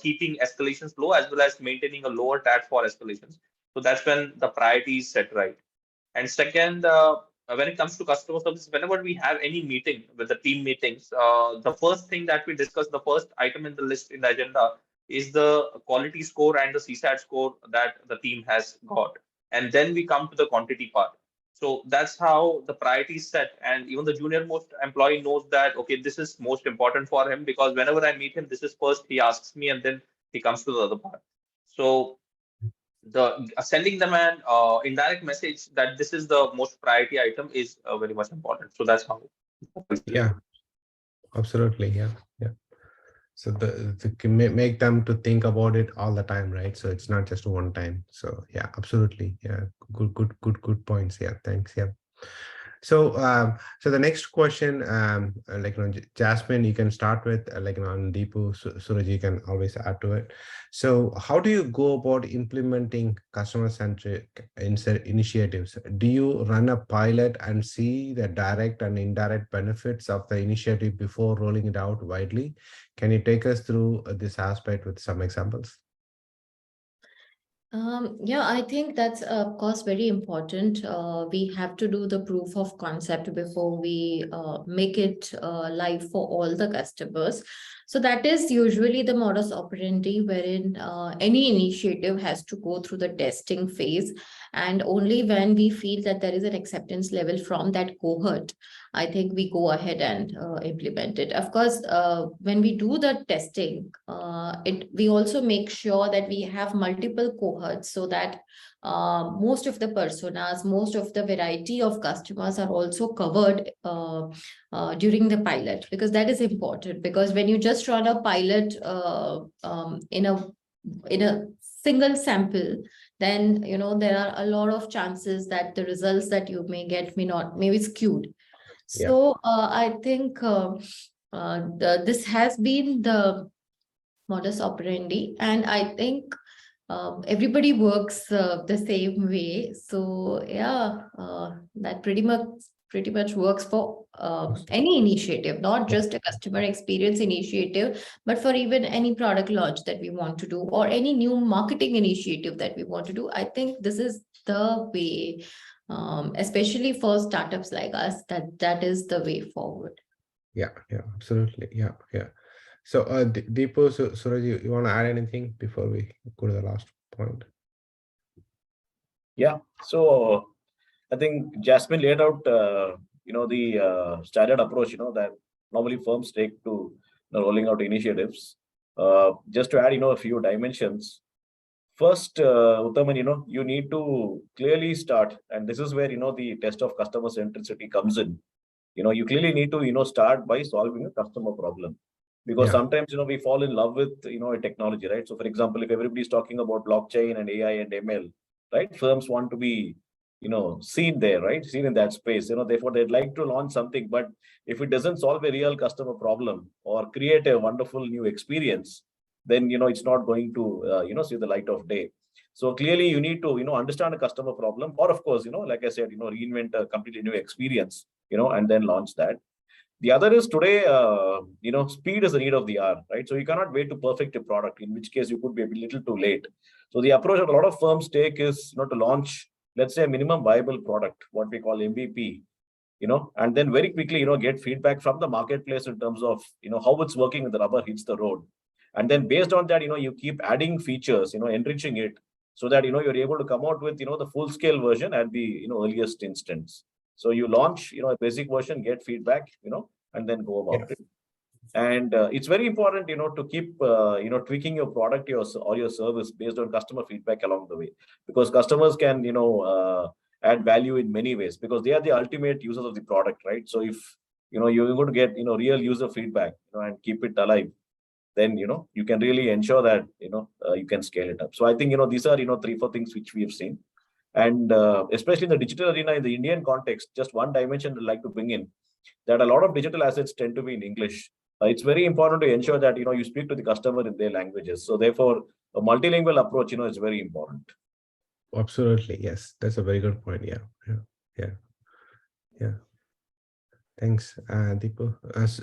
keeping escalations low, as well as maintaining a lower tag for escalations. So that's when the priority is set right. And second, when it comes to customer service, whenever we have any meeting with the team meetings, the first thing that we discuss, the first item in the list in the agenda is the quality score and the CSAT score that the team has got. And then we come to the quantity part. So that's how the priority is set. And even the junior most employee knows that, okay, this is most important for him, because whenever I meet him, this is first he asks me, and then he comes to the other part. So the sending them an indirect message that this is the most priority item is very much important. So that's how. Yeah, absolutely. Yeah. So to make them to think about it all the time, right? So it's not just one time. So yeah, absolutely. Yeah, good points. Yeah, thanks. Yeah. So so the next question, Jasmine, you can start with, on Deepu, Suraj, you can always add to it. So how do you go about implementing customer-centric initiatives? Do you run a pilot and see the direct and indirect benefits of the initiative before rolling it out widely? Can you take us through this aspect with some examples? Yeah, I think that's of course very important. We have to do the proof of concept before we make it live for all the customers. So that is usually the modus operandi wherein any initiative has to go through the testing phase. And only when we feel that there is an acceptance level from that cohort, I think we go ahead and implement it. Of course, when we do the testing, we also make sure that we have multiple cohorts so that most of the personas, most of the variety of customers are also covered during the pilot, because that is important. Because when you just run a pilot in a single sample, then there are a lot of chances that the results that you may get may be skewed. Yeah. So I think this has been the modus operandi, and I think everybody works the same way. So yeah, that pretty much works for any initiative, not just a customer experience initiative, but for even any product launch that we want to do or any new marketing initiative that we want to do. I think this is the way, especially for startups like us, that is the way forward. Yeah, absolutely. Yeah. So, Deepu, Suraj, you want to add anything before we go to the last point? Yeah. So I think Jasmine laid out, the standard approach, that normally firms take to rolling out initiatives. Just to add, a few dimensions. First, Uttaman, you need to clearly start, and this is where, the test of customer centricity comes in. You clearly need to, start by solving a customer problem. Because sometimes, we fall in love with, a technology, right? So, for example, if everybody's talking about blockchain and AI and ML, right? Firms want to be, seen there, right? Seen in that space. Therefore, they'd like to launch something, but if it doesn't solve a real customer problem or create a wonderful new experience, then, it's not going to, see the light of day. So clearly, you need to, understand a customer problem, or of course, like I said, reinvent a completely new experience, and then launch that. The other is today, speed is the need of the hour, right? So you cannot wait to perfect a product, in which case you could be a little too late. So the approach that a lot of firms take is, to launch, let's say, a minimum viable product, what we call MVP, and then very quickly, get feedback from the marketplace in terms of, how it's working when the rubber hits the road. And then based on that, you keep adding features, enriching it so that, you're able to come out with, the full scale version at the, earliest instance. So you launch, a basic version, get feedback, and then go about it. And it's very important, to keep, tweaking your product or your service based on customer feedback along the way, because customers can, add value in many ways, because they are the ultimate users of the product, right? So if, you're going to get, real user feedback, and keep it alive, then, you can really ensure that, you can scale it up. So I think, these are, 3-4 things which we have seen. And especially in the digital arena, in the Indian context, just one dimension I'd like to bring in, that a lot of digital assets tend to be in English. It's very important to ensure that, you speak to the customer in their languages. So therefore, a multilingual approach, is very important. Absolutely. Yes. That's a very good point. Yeah. Thanks, Deepu.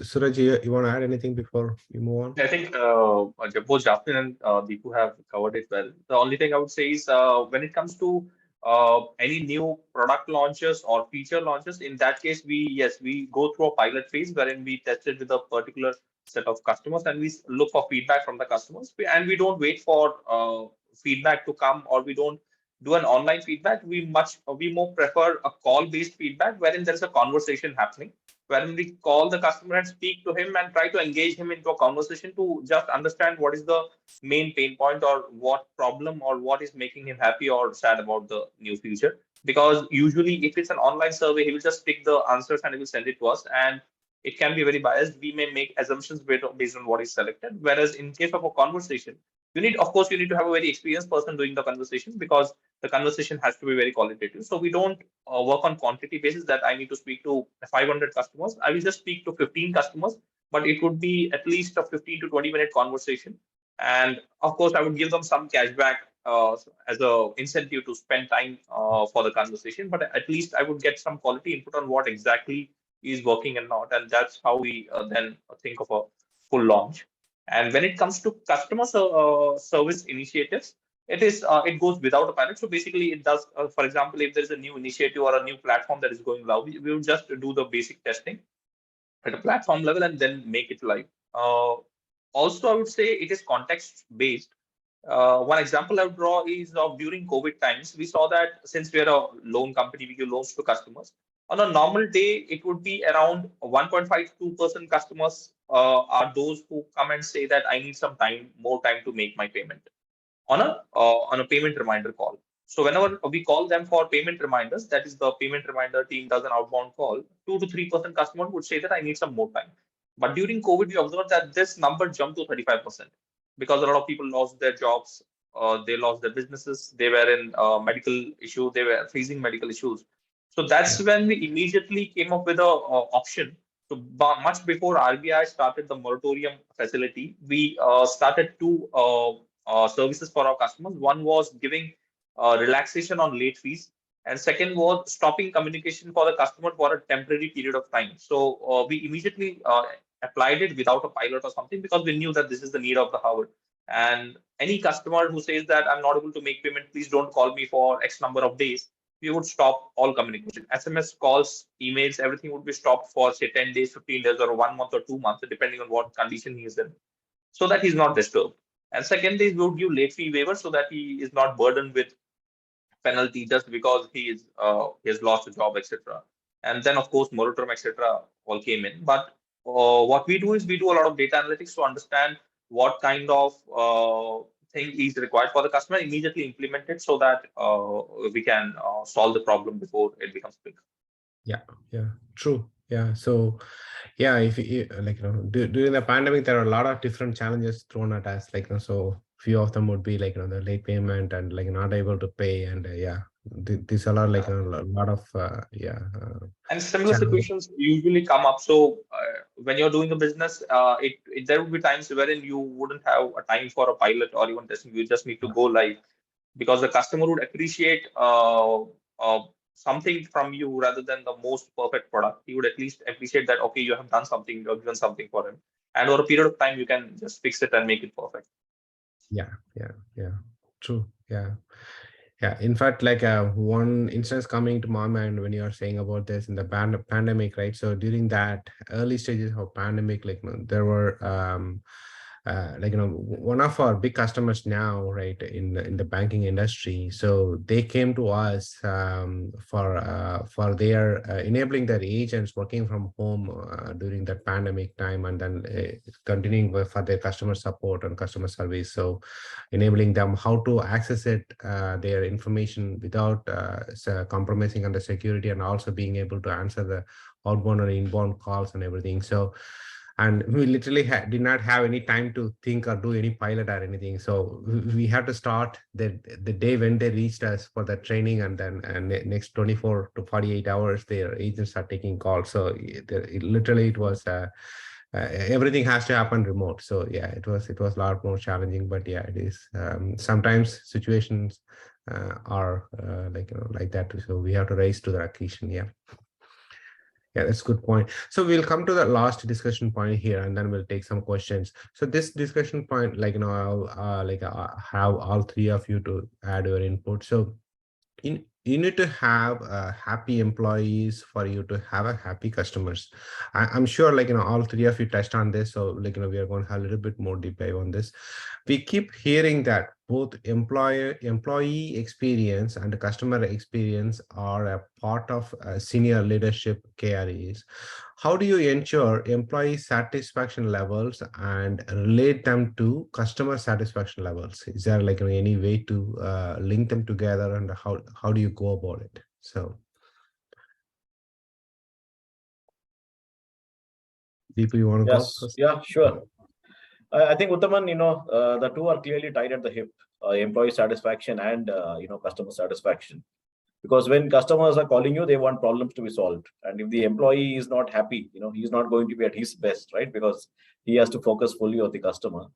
Suraj, you want to add anything before we move on? I think both Jasmine and Deepu have covered it well. The only thing I would say is when it comes to any new product launches or feature launches, in that case, we go through a pilot phase wherein we test it with a particular set of customers and we look for feedback from the customers. And we don't wait for feedback to come, or we don't do an online feedback. We more prefer a call-based feedback wherein there is a conversation happening, wherein we call the customer and speak to him and try to engage him into a conversation to just understand what is the main pain point or what problem or what is making him happy or sad about the new feature. Because usually if it's an online survey, he will just pick the answers and he will send it to us, and it can be very biased. We may make assumptions based on what is selected. Whereas in case of a conversation, you need to have a very experienced person doing the conversation, because the conversation has to be very qualitative. So we don't work on quantity basis that I need to speak to 500 customers. I will just speak to 15 customers, but it would be at least a 15 to 20-minute conversation. And of course, I would give them some cashback as a incentive to spend time for the conversation. But at least I would get some quality input on what exactly is working and not. And that's how we then think of a full launch. And when it comes to customer service initiatives, it goes without a pilot. So basically, it does. For example, if there is a new initiative or a new platform that is going live, we would just do the basic testing at a platform level and then make it live. Also, I would say it is context based. One example I would draw is of during COVID times, we saw that since we are a loan company, we give loans to customers. On a normal day, it would be around 1.5 to 2% customers are those who come and say that I need some time, more time to make my payment on a payment reminder call. So whenever we call them for payment reminders, that is the payment reminder team does an outbound call, 2 to 3% customers would say that I need some more time. But during COVID, we observed that this number jumped to 35% because a lot of people lost their jobs, they lost their businesses, they were in medical issue, they were facing medical issues. So that's when we immediately came up with a option. So much before RBI started the moratorium facility, we started two services for our customers. One was giving relaxation on late fees, and second was stopping communication for the customer for a temporary period of time. So we immediately applied it without a pilot or something because we knew that this is the need of the hour. And any customer who says that I'm not able to make payment, please don't call me for X number of days, we would stop all communication. SMS calls, emails, everything would be stopped for say 10 days, 15 days, or 1 month or 2 months, depending on what condition he is in, so that he's not disturbed. And second is we would give late fee waiver so that he is not burdened with penalty just because he has lost a job, etc. And then of course moratorium, etc. all came in. But what we do is we do a lot of data analytics to understand what kind of thing is required for the customer, immediately implement it so that we can solve the problem before it becomes big. Yeah, true. Yeah, so yeah, if you like, during the pandemic, there are a lot of different challenges thrown at us. Like, so few of them would be like, the late payment and like not able to pay, and these are like a lot of and similar challenges. situations usually come up. So when you're doing a business, there would be times wherein you wouldn't have a time for a pilot or even testing. You just need to go live because the customer would appreciate something from you rather than the most perfect product. He would at least appreciate that, okay, you have done something, you have given something for him. And over a period of time, you can just fix it and make it perfect. Yeah, true. Yeah, in fact, like one instance coming to my mind when you are saying about this in the pandemic, right? So during that early stages of pandemic, like there were one of our big customers now, right, in the banking industry. So they came to us for their enabling their agents working from home during that pandemic time, and then continuing for their customer support and customer service. So enabling them how to access it, their information without compromising on the security, and also being able to answer the outbound and inbound calls and everything. So, and we literally did not have any time to think or do any pilot or anything. So we had to start the day when they reached us for the training, and then next 24 to 48 hours, their agents are taking calls. So it was everything has to happen remote. So yeah, it was a lot more challenging, but yeah, it is sometimes situations are like that. So we have to raise to the occasion. Yeah, that's a good point. So we'll come to the last discussion point here, and then we'll take some questions. So this discussion point, I'll have all three of you to add your input. So you need to have happy employees for you to have a happy customers. I'm sure all three of you touched on this. So we are going to have a little bit more deep dive on this. We keep hearing that both employee experience and customer experience are a part of senior leadership KREs. How do you ensure employee satisfaction levels and relate them to customer satisfaction levels? Is there any way to link them together, and how do you go about it? So, Deepu, you want to go first? Yeah, sure. I think Uttaman, the two are clearly tied at the hip: employee satisfaction and customer satisfaction. Because when customers are calling you, they want problems to be solved. And if the employee is not happy, he's not going to be at his best, right? Because he has to focus fully on the customer.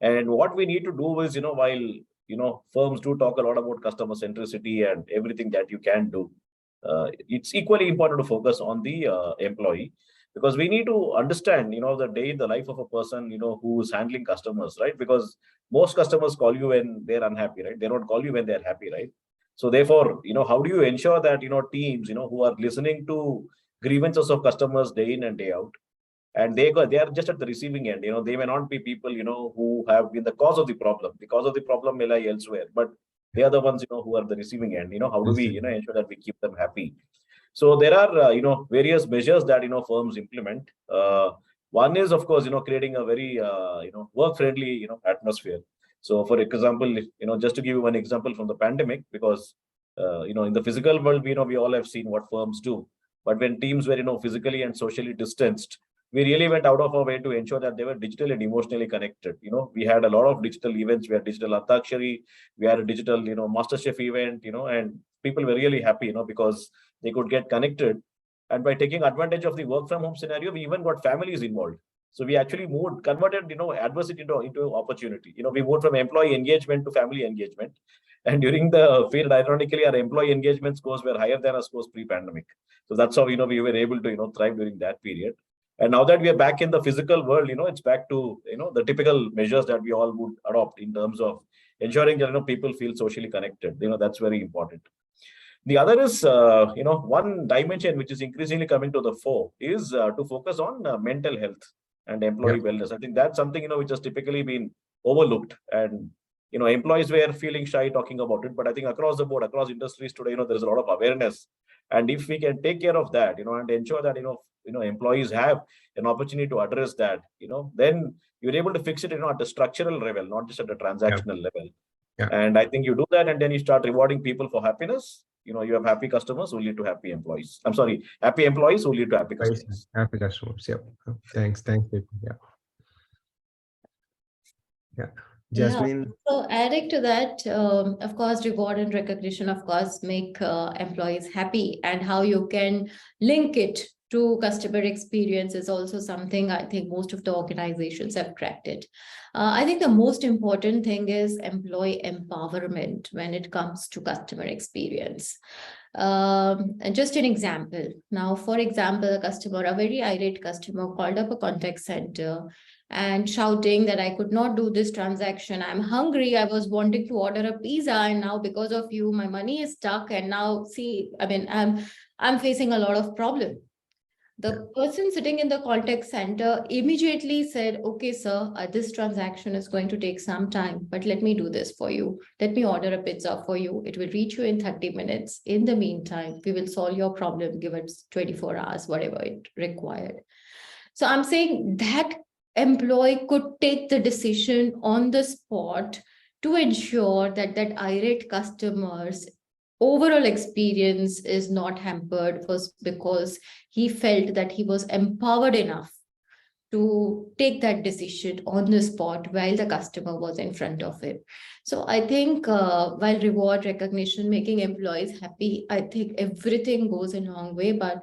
And what we need to do is, while, firms do talk a lot about customer centricity and everything that you can do, it's equally important to focus on the employee. because we need to understand, the day in the life of a person, who is handling customers, right? Because most customers call you when they're unhappy, right? They don't call you when they're happy, right? So therefore, how do you ensure that, teams, who are listening to grievances of customers day in and day out, and they are just at the receiving end, they may not be people, who have been the cause of the problem. The cause of the problem may lie elsewhere, but they are the ones, who are the receiving end. How do we, ensure that we keep them happy? So there are, various measures that, firms implement. One is, of course, creating a very, work-friendly, atmosphere. So, for example, just to give you one example from the pandemic, because, in the physical world, we all have seen what firms do. But when teams were, physically and socially distanced, we really went out of our way to ensure that they were digitally and emotionally connected. We had a lot of digital events. We had digital Antakshari, we had a digital, MasterChef event, and people were really happy, because they could get connected. And by taking advantage of the work from home scenario, we even got families involved. So we actually converted, adversity into opportunity. We moved from employee engagement to family engagement. And during the period, ironically, our employee engagement scores were higher than our scores pre-pandemic. So that's how, we were able to, thrive during that period. And now that we are back in the physical world, it's back to, the typical measures that we all would adopt in terms of ensuring that, people feel socially connected. That's very important. The other is, one dimension which is increasingly coming to the fore is to focus on mental health and employee wellness. I think that's something, which has typically been overlooked, and, employees were feeling shy talking about it. But I think across the board, across industries today, there's a lot of awareness. And if we can take care of that, and ensure that, employees have an opportunity to address that, then you're able to fix it, at a structural level, not just at a transactional level. And I think you do that, and then you start rewarding people for happiness. You have happy customers who lead to happy employees. I'm sorry, happy employees who lead to happy customers. Happy customers. Yep. Thanks. Yeah. Jasmine. So adding to that, of course, reward and recognition, of course, make employees happy, and how you can link it to customer experience is also something I think most of the organizations have cracked it. I think the most important thing is employee empowerment when it comes to customer experience. And just an example. Now, for example, a very irate customer called up a contact center and shouting that I could not do this transaction. I'm hungry. I was wanting to order a pizza, and now because of you, my money is stuck. And now, see, I'm facing a lot of problem. The person sitting in the contact center immediately said, okay, sir, this transaction is going to take some time, but let me do this for you. Let me order a pizza for you. It will reach you in 30 minutes. In the meantime, we will solve your problem, give it 24 hours, whatever it required. So I'm saying that employee could take the decision on the spot to ensure that that irate customer's overall experience is not hampered, was because he felt that he was empowered enough to take that decision on the spot while the customer was in front of him. So I think while reward, recognition, making employees happy, I think everything goes a long way, but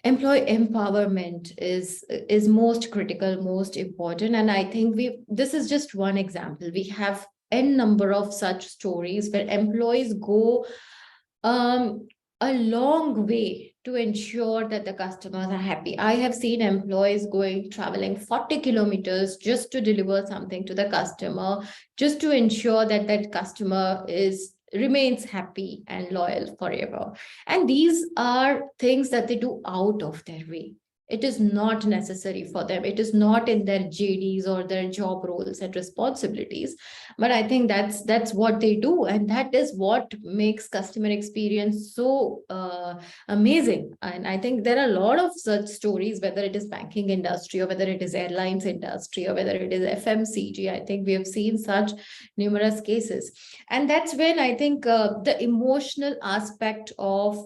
employee empowerment is most critical, most important. And I think this is just one example. We have n number of such stories where employees go a long way to ensure that the customers are happy. I have seen employees traveling 40 kilometers just to deliver something to the customer, just to ensure that that customer remains happy and loyal forever. And these are things that they do out of their way. It is not necessary for them. It is not in their JDs or their job roles and responsibilities. But I think that's what they do. And that is what makes customer experience so amazing. And I think there are a lot of such stories, whether it is banking industry or whether it is airlines industry or whether it is FMCG. I think we have seen such numerous cases. And that's when I think the emotional aspect of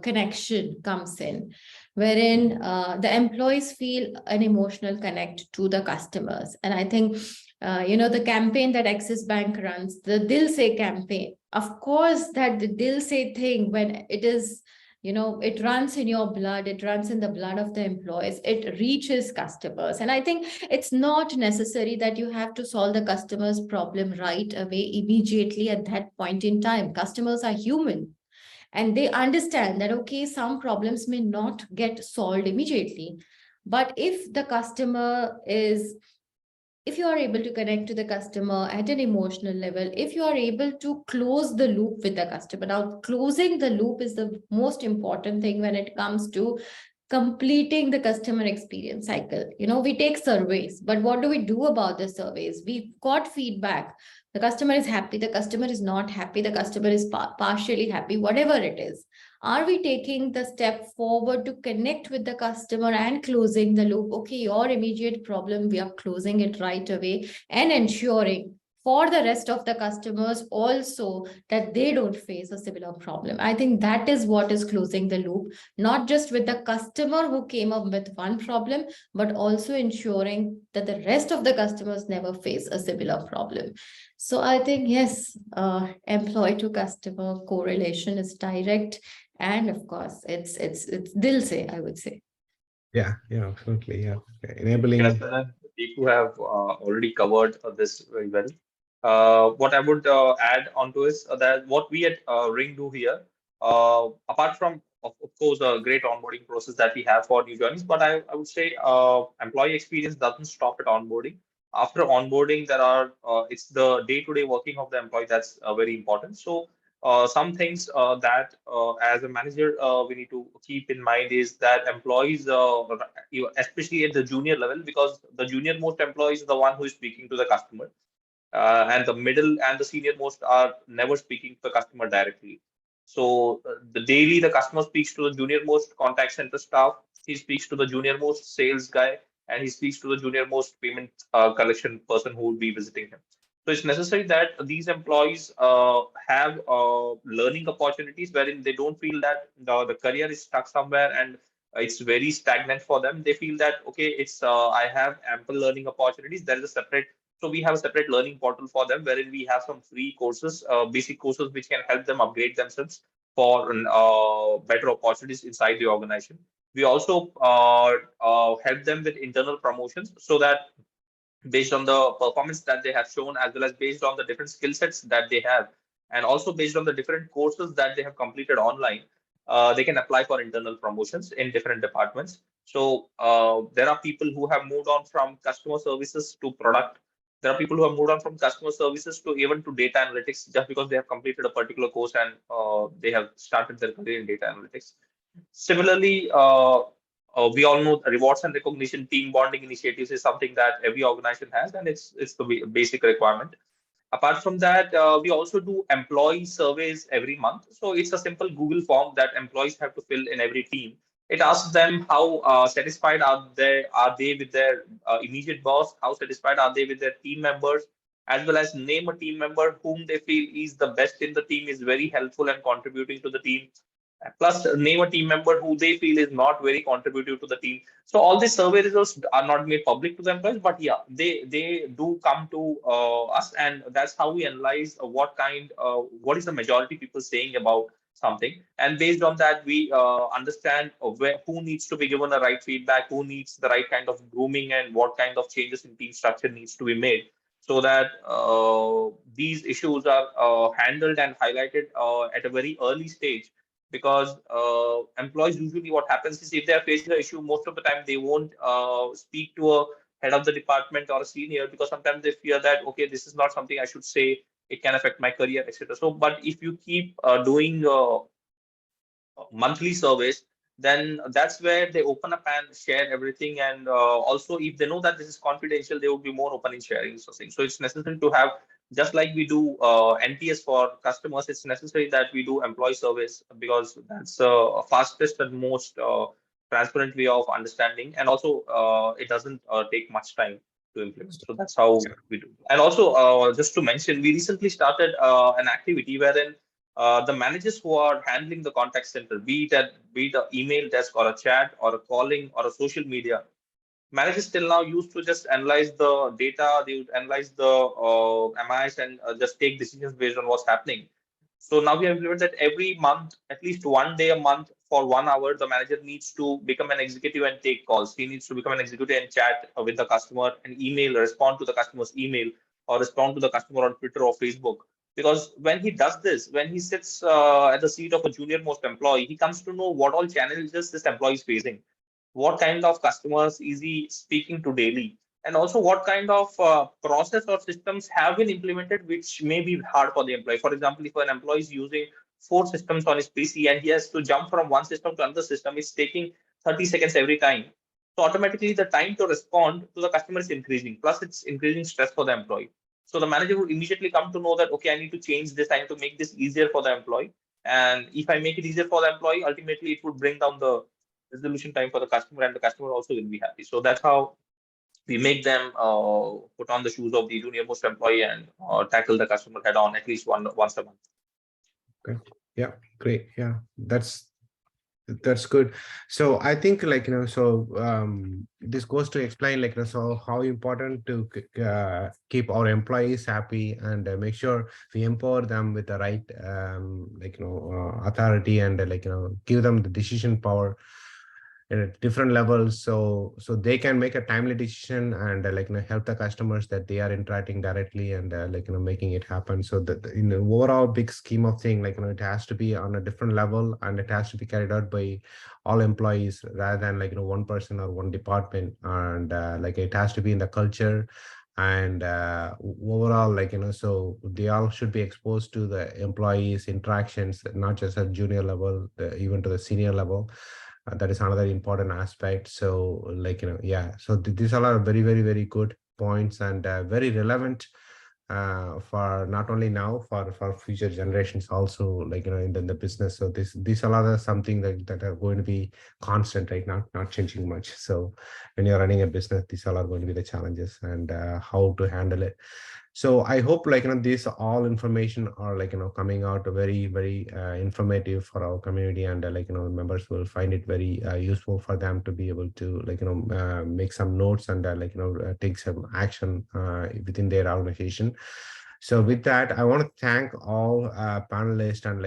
connection comes in, wherein the employees feel an emotional connect to the customers. And I think, the campaign that Axis Bank runs, the Dil Se campaign, of course, that the Dil Se thing, when it is, it runs in your blood, it runs in the blood of the employees, it reaches customers. And I think it's not necessary that you have to solve the customer's problem right away, immediately at that point in time. Customers are human. and they understand that, okay, some problems may not get solved immediately, but if the customer is, if you are able to connect to the customer at an emotional level, if you are able to close the loop with the customer. Now, closing the loop is the most important thing when it comes to completing the customer experience cycle. We take surveys, but what do we do about the surveys? We've got feedback. The customer is happy, the customer is not happy, the customer is partially happy, whatever it is. Are we taking the step forward to connect with the customer and closing the loop? Okay, your immediate problem, we are closing it right away and ensuring for the rest of the customers also that they don't face a similar problem. I think that is what is closing the loop, not just with the customer who came up with one problem, but also ensuring that the rest of the customers never face a similar problem. So I think, yes, employee to customer correlation is direct. And of course, it's dil se, I would say. Yeah, absolutely. Yeah. Enabling. Yes, Deepu have already covered this very well. What I would add onto is that what we at Ring do here, apart from, of course, a great onboarding process that we have for new joinees, but I would say employee experience doesn't stop at onboarding. After onboarding, it's the day-to-day working of the employee that's very important. So some things that as a manager we need to keep in mind is that employees, especially at the junior level, because the junior most employee is the one who is speaking to the customer, and the middle and the senior most are never speaking to the customer directly. So the daily the customer speaks to the junior most contact center staff, he speaks to the junior most sales guy, and he speaks to the junior most payment collection person who will be visiting him. So it's necessary that these employees have learning opportunities wherein they don't feel that the career is stuck somewhere and it's very stagnant for them. They feel that, okay, it's I have ample learning opportunities. There is a separate, so we have a separate learning portal for them wherein we have some free courses, basic courses which can help them upgrade themselves for better opportunities inside the organization. We also help them with internal promotions so that based on the performance that they have shown, as well as based on the different skill sets that they have, and also based on the different courses that they have completed online, they can apply for internal promotions in different departments. So there are people who have moved on from customer services to product. There are people who have moved on from customer services to even to data analytics just because they have completed a particular course and they have started their career in data analytics. Similarly, we all know rewards and recognition, team bonding initiatives is something that every organization has, and it's the basic requirement. Apart from that, we also do employee surveys every month. So it's a simple Google form that employees have to fill in every team. It asks them how satisfied are they with their immediate boss, how satisfied are they with their team members, as well as name a team member whom they feel is the best in the team, is very helpful and contributing to the team. Plus, name a team member who they feel is not very contributive to the team. So all these survey results are not made public to the employees, but yeah, they do come to us, and that's how we analyze what is the majority people saying about something, and based on that we understand who needs to be given the right feedback, who needs the right kind of grooming, and what kind of changes in team structure needs to be made, so that these issues are handled and highlighted at a very early stage. Because employees, usually what happens is if they are facing an issue, most of the time they won't speak to a head of the department or a senior, because sometimes they fear that, okay, this is not something I should say, it can affect my career, etc. So but if you keep doing monthly surveys, then that's where they open up and share everything. And also, if they know that this is confidential, they will be more open in sharing something. So it's necessary to have, just like we do NPS for customers, it's necessary that we do employee surveys, because that's a fastest and most transparent way of understanding. And also, it doesn't take much time to implement. So that's how we do. And also, just to mention, we recently started an activity wherein the managers who are handling the contact center, be it a email desk or a chat or a calling or a social media, managers till now used to just analyze the data, they would analyze the MIs and just take decisions based on what's happening. So now we have implemented that every month, at least one day a month for 1 hour, the manager needs to become an executive and take calls. He needs to become an executive and chat with the customer and email, respond to the customer's email, or respond to the customer on Twitter or Facebook. Because when he does this, when he sits at the seat of a junior most employee, he comes to know what all challenges this employee is facing, what kind of customers is he speaking to daily, and also what kind of process or systems have been implemented which may be hard for the employee. For example, if an employee is using 4 systems on his PC and he has to jump from one system to another system, it's taking 30 seconds every time. So automatically the time to respond to the customer is increasing, plus it's increasing stress for the employee. So the manager would immediately come to know that, okay, I need to change this, I need to make this easier for the employee. And if I make it easier for the employee, ultimately it would bring down the resolution time for the customer, and the customer also will be happy. So that's how we make them put on the shoes of the junior most employee and tackle the customer head on at least once a month. Okay. Yeah, great. Yeah, that's good. So I think this goes to explain so how important to keep our employees happy and make sure we empower them with the right authority and give them the decision power at different levels, so they can make a timely decision and help the customers that they are interacting directly and making it happen. So that in the overall big scheme of thing, it has to be on a different level and it has to be carried out by all employees rather than one person or one department, and it has to be in the culture and overall so they all should be exposed to the employees interactions, not just at junior level, even to the senior level. That is another important aspect. So so these all are very, very, very good points and very relevant for not only now, for future generations also, in the business. So these all are something that are going to be constant, right? Not changing much. So when you're running a business, these all are going to be the challenges and how to handle it. So I hope these all information are coming out very, very informative for our community, and members will find it very useful for them to be able to make some notes and take some action within their organization. So with that, I want to thank all panelists and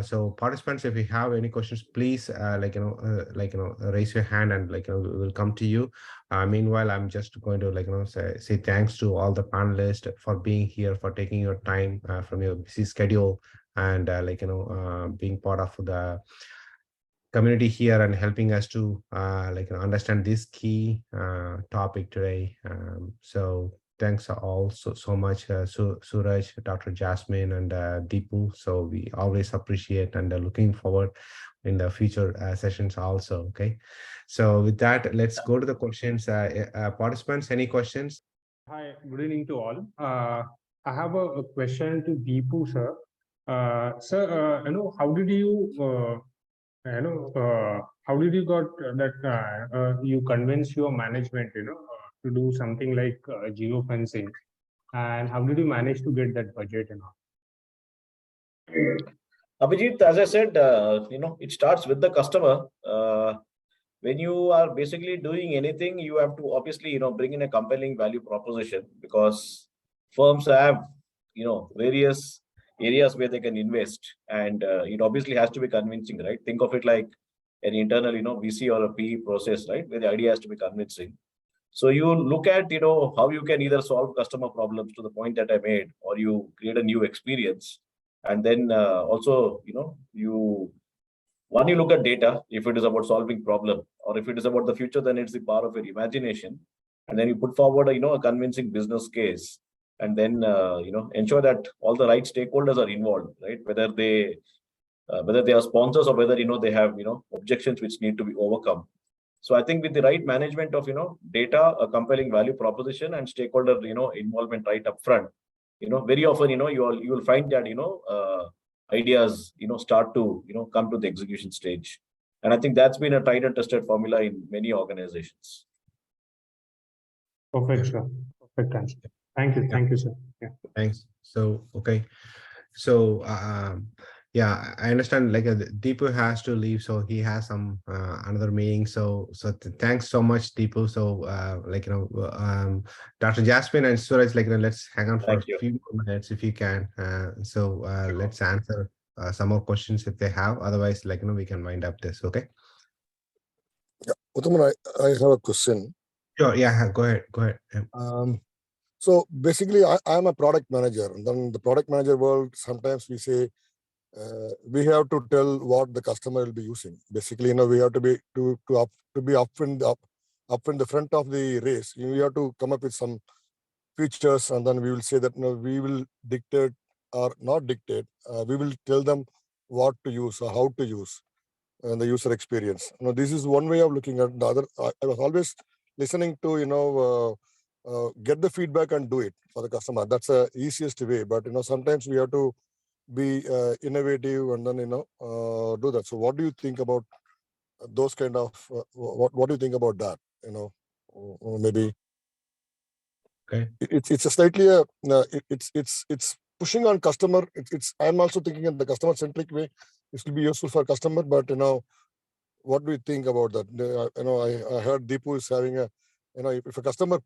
so participants. If you have any questions, please raise your hand and we'll come to you. Meanwhile, I'm just going to say thanks to all the panelists for being here, for taking your time from your busy schedule and being part of the community here and helping us to understand this key topic today. So thanks all so much, Suraj, Dr. Jasmine, and Deepu. So we always appreciate and looking forward in the future sessions also. Okay. So with that, let's go to the questions. Participants, any questions? Hi, good evening to all. I have a question to Deepu, sir. Sir, how did you, how did you got that you convince your management, to do something like geofencing, and how did you manage to get that budget and all? Abhijit, as I said, it starts with the customer. When you are basically doing anything, you have to obviously, bring in a compelling value proposition, because firms have, various areas where they can invest, and it obviously has to be convincing, right? Think of it like an internal, VC or a PE process, right? Where the idea has to be convincing. So you look at, how you can either solve customer problems to the point that I made, or you create a new experience. And then also, you look at data, if it is about solving problem, or if it is about the future, then it's the power of your imagination. And then you put forward a convincing business case, and then ensure that all the right stakeholders are involved, right? Whether they are sponsors or whether they have objections which need to be overcome. So I think with the right management of data, a compelling value proposition, and stakeholder involvement right up front, very often you will find that ideas start to come to the execution stage. And I think that's been a tried and tested formula in many organizations. Perfect, sir. Perfect answer. Thank you, sir. Yeah. Thanks. So okay, so yeah, I understand Deepu has to leave, so he has some another meeting. So thanks so much, Deepu. So Dr. Jasmine and Suraj, let's hang on for a few minutes if you can. So let's answer some more questions if they have. Otherwise, we can wind up this. Okay. Yeah, Uttaman, I have a question. Sure. Yeah. Go ahead. Yeah. So basically, I'm a product manager, and then the product manager world, sometimes we say we have to tell what the customer will be using. Basically, we have to be up in the front of the race. We have to come up with some features, and then we will say that we will dictate or not dictate. We will tell them what to use or how to use, and the user experience. This is one way of looking at the other. I was always listening to get the feedback and do it for the customer. That's the easiest way. But sometimes we have to be innovative and then do that. So what do you think about those kind of what do you think about that? Maybe it's a slightly it's pushing on customer. I'm also thinking in the customer centric way. This will be useful for customer, but what do you think about that? I heard Deepu is having a if a customer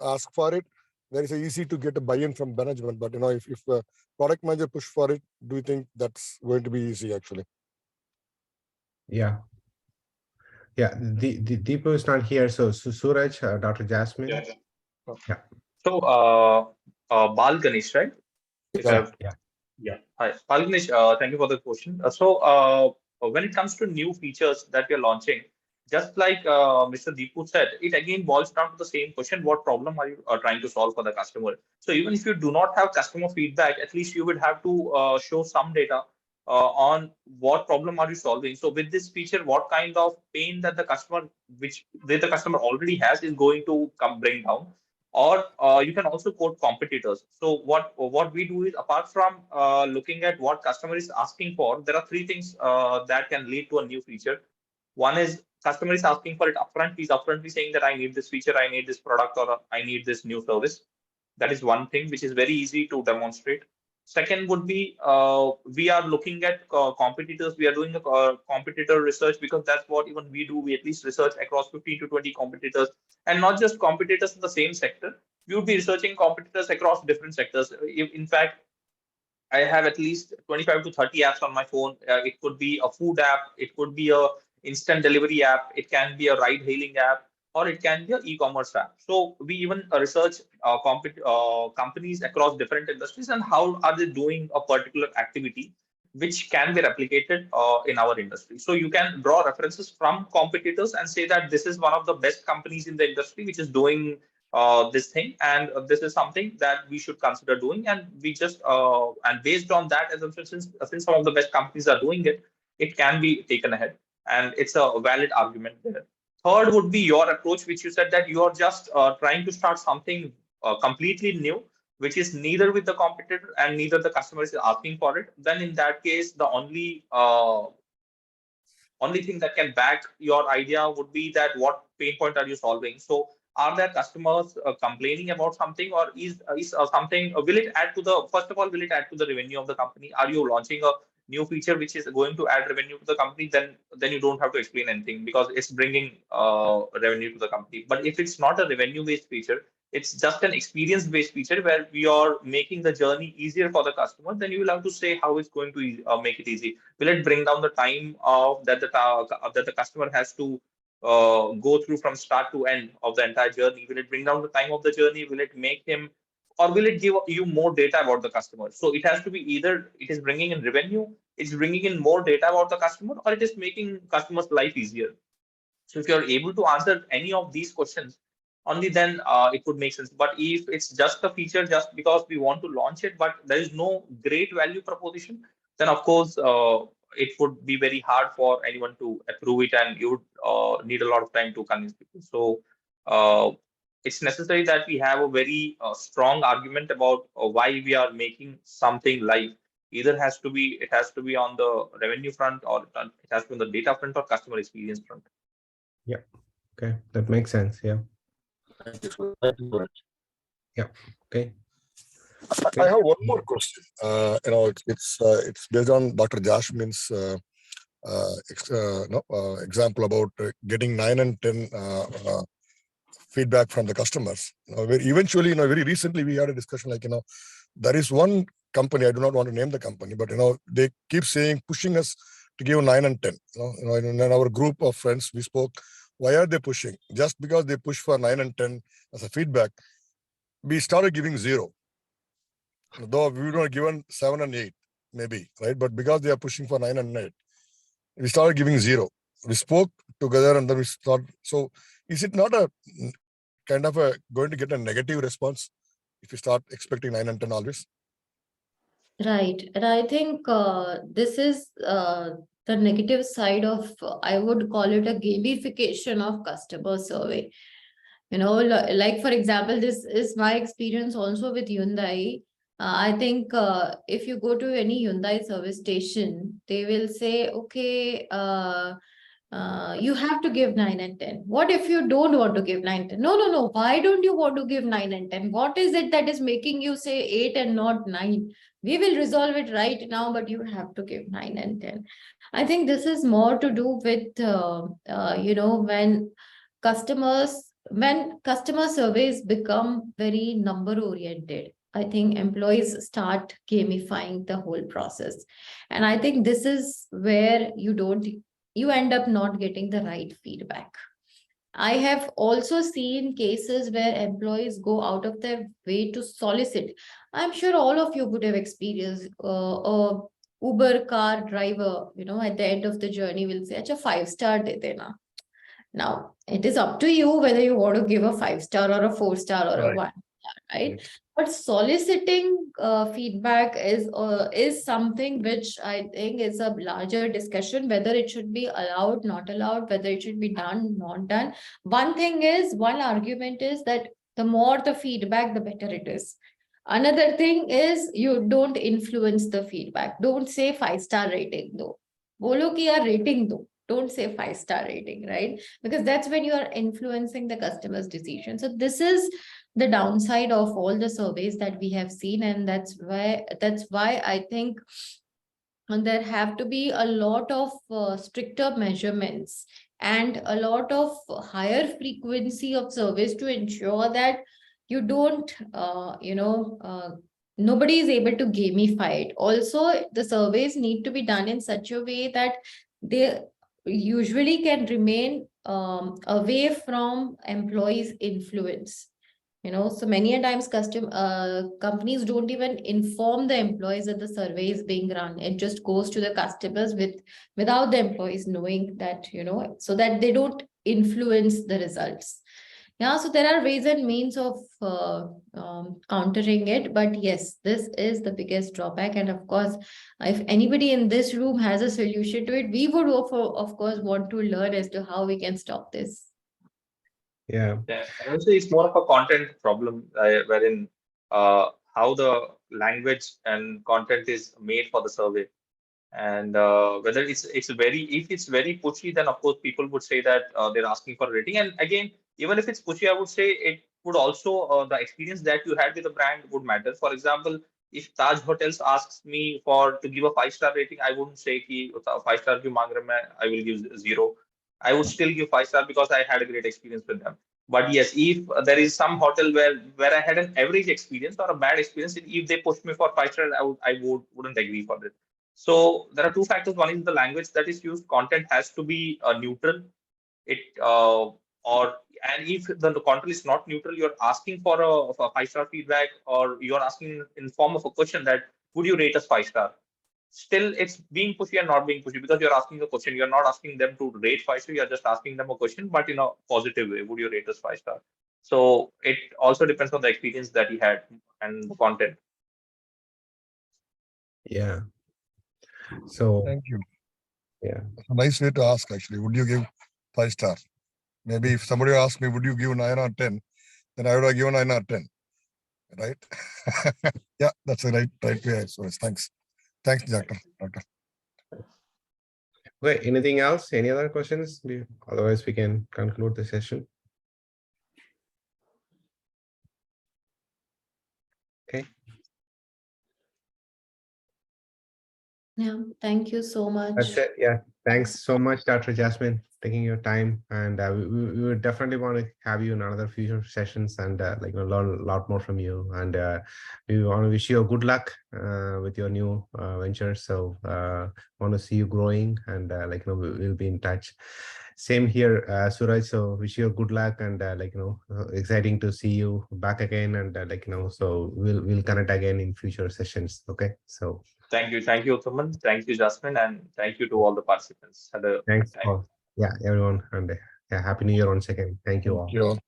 ask for it, there is easy to get a buy-in from management. But if a product manager push for it, do you think that's going to be easy actually? Yeah. The Deepu is not here. So Suraj, Dr. Jasmine. Yeah. So Bal Ganesh, right? Yeah. Hi, Bal Ganesh. Thank you for the question. When it comes to new features that we are launching, just like Mr. Deepu said, it again boils down to the same question: what problem are you trying to solve for the customer? So even if you do not have customer feedback, at least you would have to show some data on what problem are you solving. So with this feature, what kind of pain that the customer already has is going to bring down. Or you can also quote competitors. So what we do is, apart from looking at what customer is asking for, there are three things that can lead to a new feature. One is customer is asking for it upfront. He's upfrontly saying that I need this feature, I need this product, or I need this new service. That is one thing which is very easy to demonstrate. Second would be we are looking at competitors. We are doing a competitor research, because that's what even we do. We at least research across 15 to 20 competitors, and not just competitors in the same sector. We would be researching competitors across different sectors. In fact, I have at least 25 to 30 apps on my phone. It could be a food app, it could be a instant delivery app, it can be a ride hailing app, or it can be an e-commerce app. So we even research companies across different industries and how are they doing a particular activity which can be replicated in our industry. So you can draw references from competitors and say that this is one of the best companies in the industry which is doing this thing, and this is something that we should consider doing. And we just and based on that assumption, since some of the best companies are doing it, it can be taken ahead, and it's a valid argument there. Third would be your approach, which you said that you are just trying to start something completely new, which is neither with the competitor and neither the customer is asking for it. Then in that case, the only thing that can back your idea would be that what pain point are you solving? So are there customers complaining about something, or is something, will it add to the, first of all, will it add to the revenue of the company? Are you launching a new feature which is going to add revenue to the company? Then you don't have to explain anything, because it's bringing revenue to the company. But if it's not a revenue based feature, it's just an experience based feature where we are making the journey easier for the customer, then you will have to say how it's going to make it easy. Will it bring down the time that the customer has to go through from start to end of the entire journey? Will it bring down the time of the journey? Will it make him, or will it give you more data about the customer? So it has to be either it is bringing in revenue, it's bringing in more data about the customer, or it is making customers' life easier. So if you're able to answer any of these questions, only then it would make sense. But if it's just a feature just because we want to launch it, but there is no great value proposition, then of course it would be very hard for anyone to approve it, and you would need a lot of time to convince people. So it's necessary that we have a very strong argument about why we are making something live. Either it has to be on the revenue front, or it has to be on the data front, or customer experience front. Yeah. Okay, that makes sense. Yeah. Yeah. Okay. I have one more question. It's based on Dr. Jasmine's example about getting 9 and 10 feedback from the customers. Where eventually, very recently we had a discussion like, there is one company, I do not want to name the company, but they keep pushing us to give 9 and 10. In our group of friends, we spoke, why are they pushing? Just because they push for 9 and 10 as a feedback, we started giving 0. Though we were given 7 and 8, maybe, right? But because they are pushing for 9 and 8, we started giving 0. We spoke together and then we start. So is it not a kind of going to get a negative response if you start expecting 9 and 10 always? Right. And I think this is the negative side of, I would call it a gamification of customer survey. Like for example, this is my experience also with Hyundai. I think if you go to any Hyundai service station, they will say, okay, you have to give 9 and 10. What if you don't want to give 9 and 10? No. Why don't you want to give 9 and 10? What is it that is making you say 8 and not 9? We will resolve it right now, but you have to give 9 and 10. I think this is more to do with, when customer surveys become very number oriented. I think employees start gamifying the whole process. And I think this is where you end up not getting the right feedback. I have also seen cases where employees go out of their way to solicit. I'm sure all of you would have experienced a Uber car driver, at the end of the journey will say, "Acha, 5-star de dena." Now, it is up to you whether you want to give a 5-star or a 4-star or a 1-star, right? But soliciting feedback is something which I think is a larger discussion, whether it should be allowed, not allowed, whether it should be done, not done. One argument is that the more the feedback, the better it is. Another thing is you don't influence the feedback. Don't say 5-star rating though. Bolo ki yaar rating do. Don't say 5-star rating, right? Because that's when you are influencing the customer's decision. So this is the downside of all the surveys that we have seen, and that's why I think there have to be a lot of stricter measurements and a lot of higher frequency of surveys to ensure that you don't nobody is able to gamify it. Also, the surveys need to be done in such a way that they usually can remain away from employees' influence. So many a times companies don't even inform the employees that the survey is being run. It just goes to the customers without the employees knowing that, so that they don't influence the results. Yeah, so there are ways and means of countering it, but yes, this is the biggest drawback. And of course, if anybody in this room has a solution to it, we would of course want to learn as to how we can stop this. Yeah. I would say it's more of a content problem, wherein how the language and content is made for the survey, and whether if it's very pushy, then of course people would say that they're asking for a rating. And again, even if it's pushy, I would say it would also the experience that you had with the brand would matter. For example, if Taj Hotels asks me to give a 5-star rating, I wouldn't say ki 5-star kyun mang rahe main, I will give 0. I would still give 5-star because I had a great experience with them. But yes, if there is some hotel where I had an average experience or a bad experience, if they push me for 5-star, I wouldn't agree for it. So there are two factors. One is the language that is used. Content has to be neutral. And if the content is not neutral, you're asking for a 5-star feedback, or you're asking in form of a question that would you rate us 5-star? Still, it's being pushy and not being pushy, because you're asking a question. You're not asking them to rate 5-star. You're just asking them a question, but in a positive way. Would you rate us 5-star? So it also depends on the experience that he had and content. Yeah. So Thank you. yeah. It's a nice way to ask, actually. Would you give 5-star? Maybe if somebody asked me, would you give 9 or 10? Then I would have given 9 or 10. Right? Yeah, that's the right way. So thanks. Thanks, doctor. Wait, anything else? Any other questions? Otherwise, we can conclude the session. Okay. Yeah, thank you so much. That's it. Yeah. Thanks so much, Dr. Jasmine. taking your time, and we would definitely want to have you in another future sessions and learn a lot more from you. And we want to wish you a good luck with your new venture. So want to see you growing, and we'll be in touch. Same here, Suraj. So wish you a good luck, and exciting to see you back again, and so we'll connect again in future sessions. Okay, so Thank you, Uthaman. Thank you, Jasmine, and thank you to all the participants. Had a thanks good time. for everyone, and happy new year once again. Thank you all. Thank you all.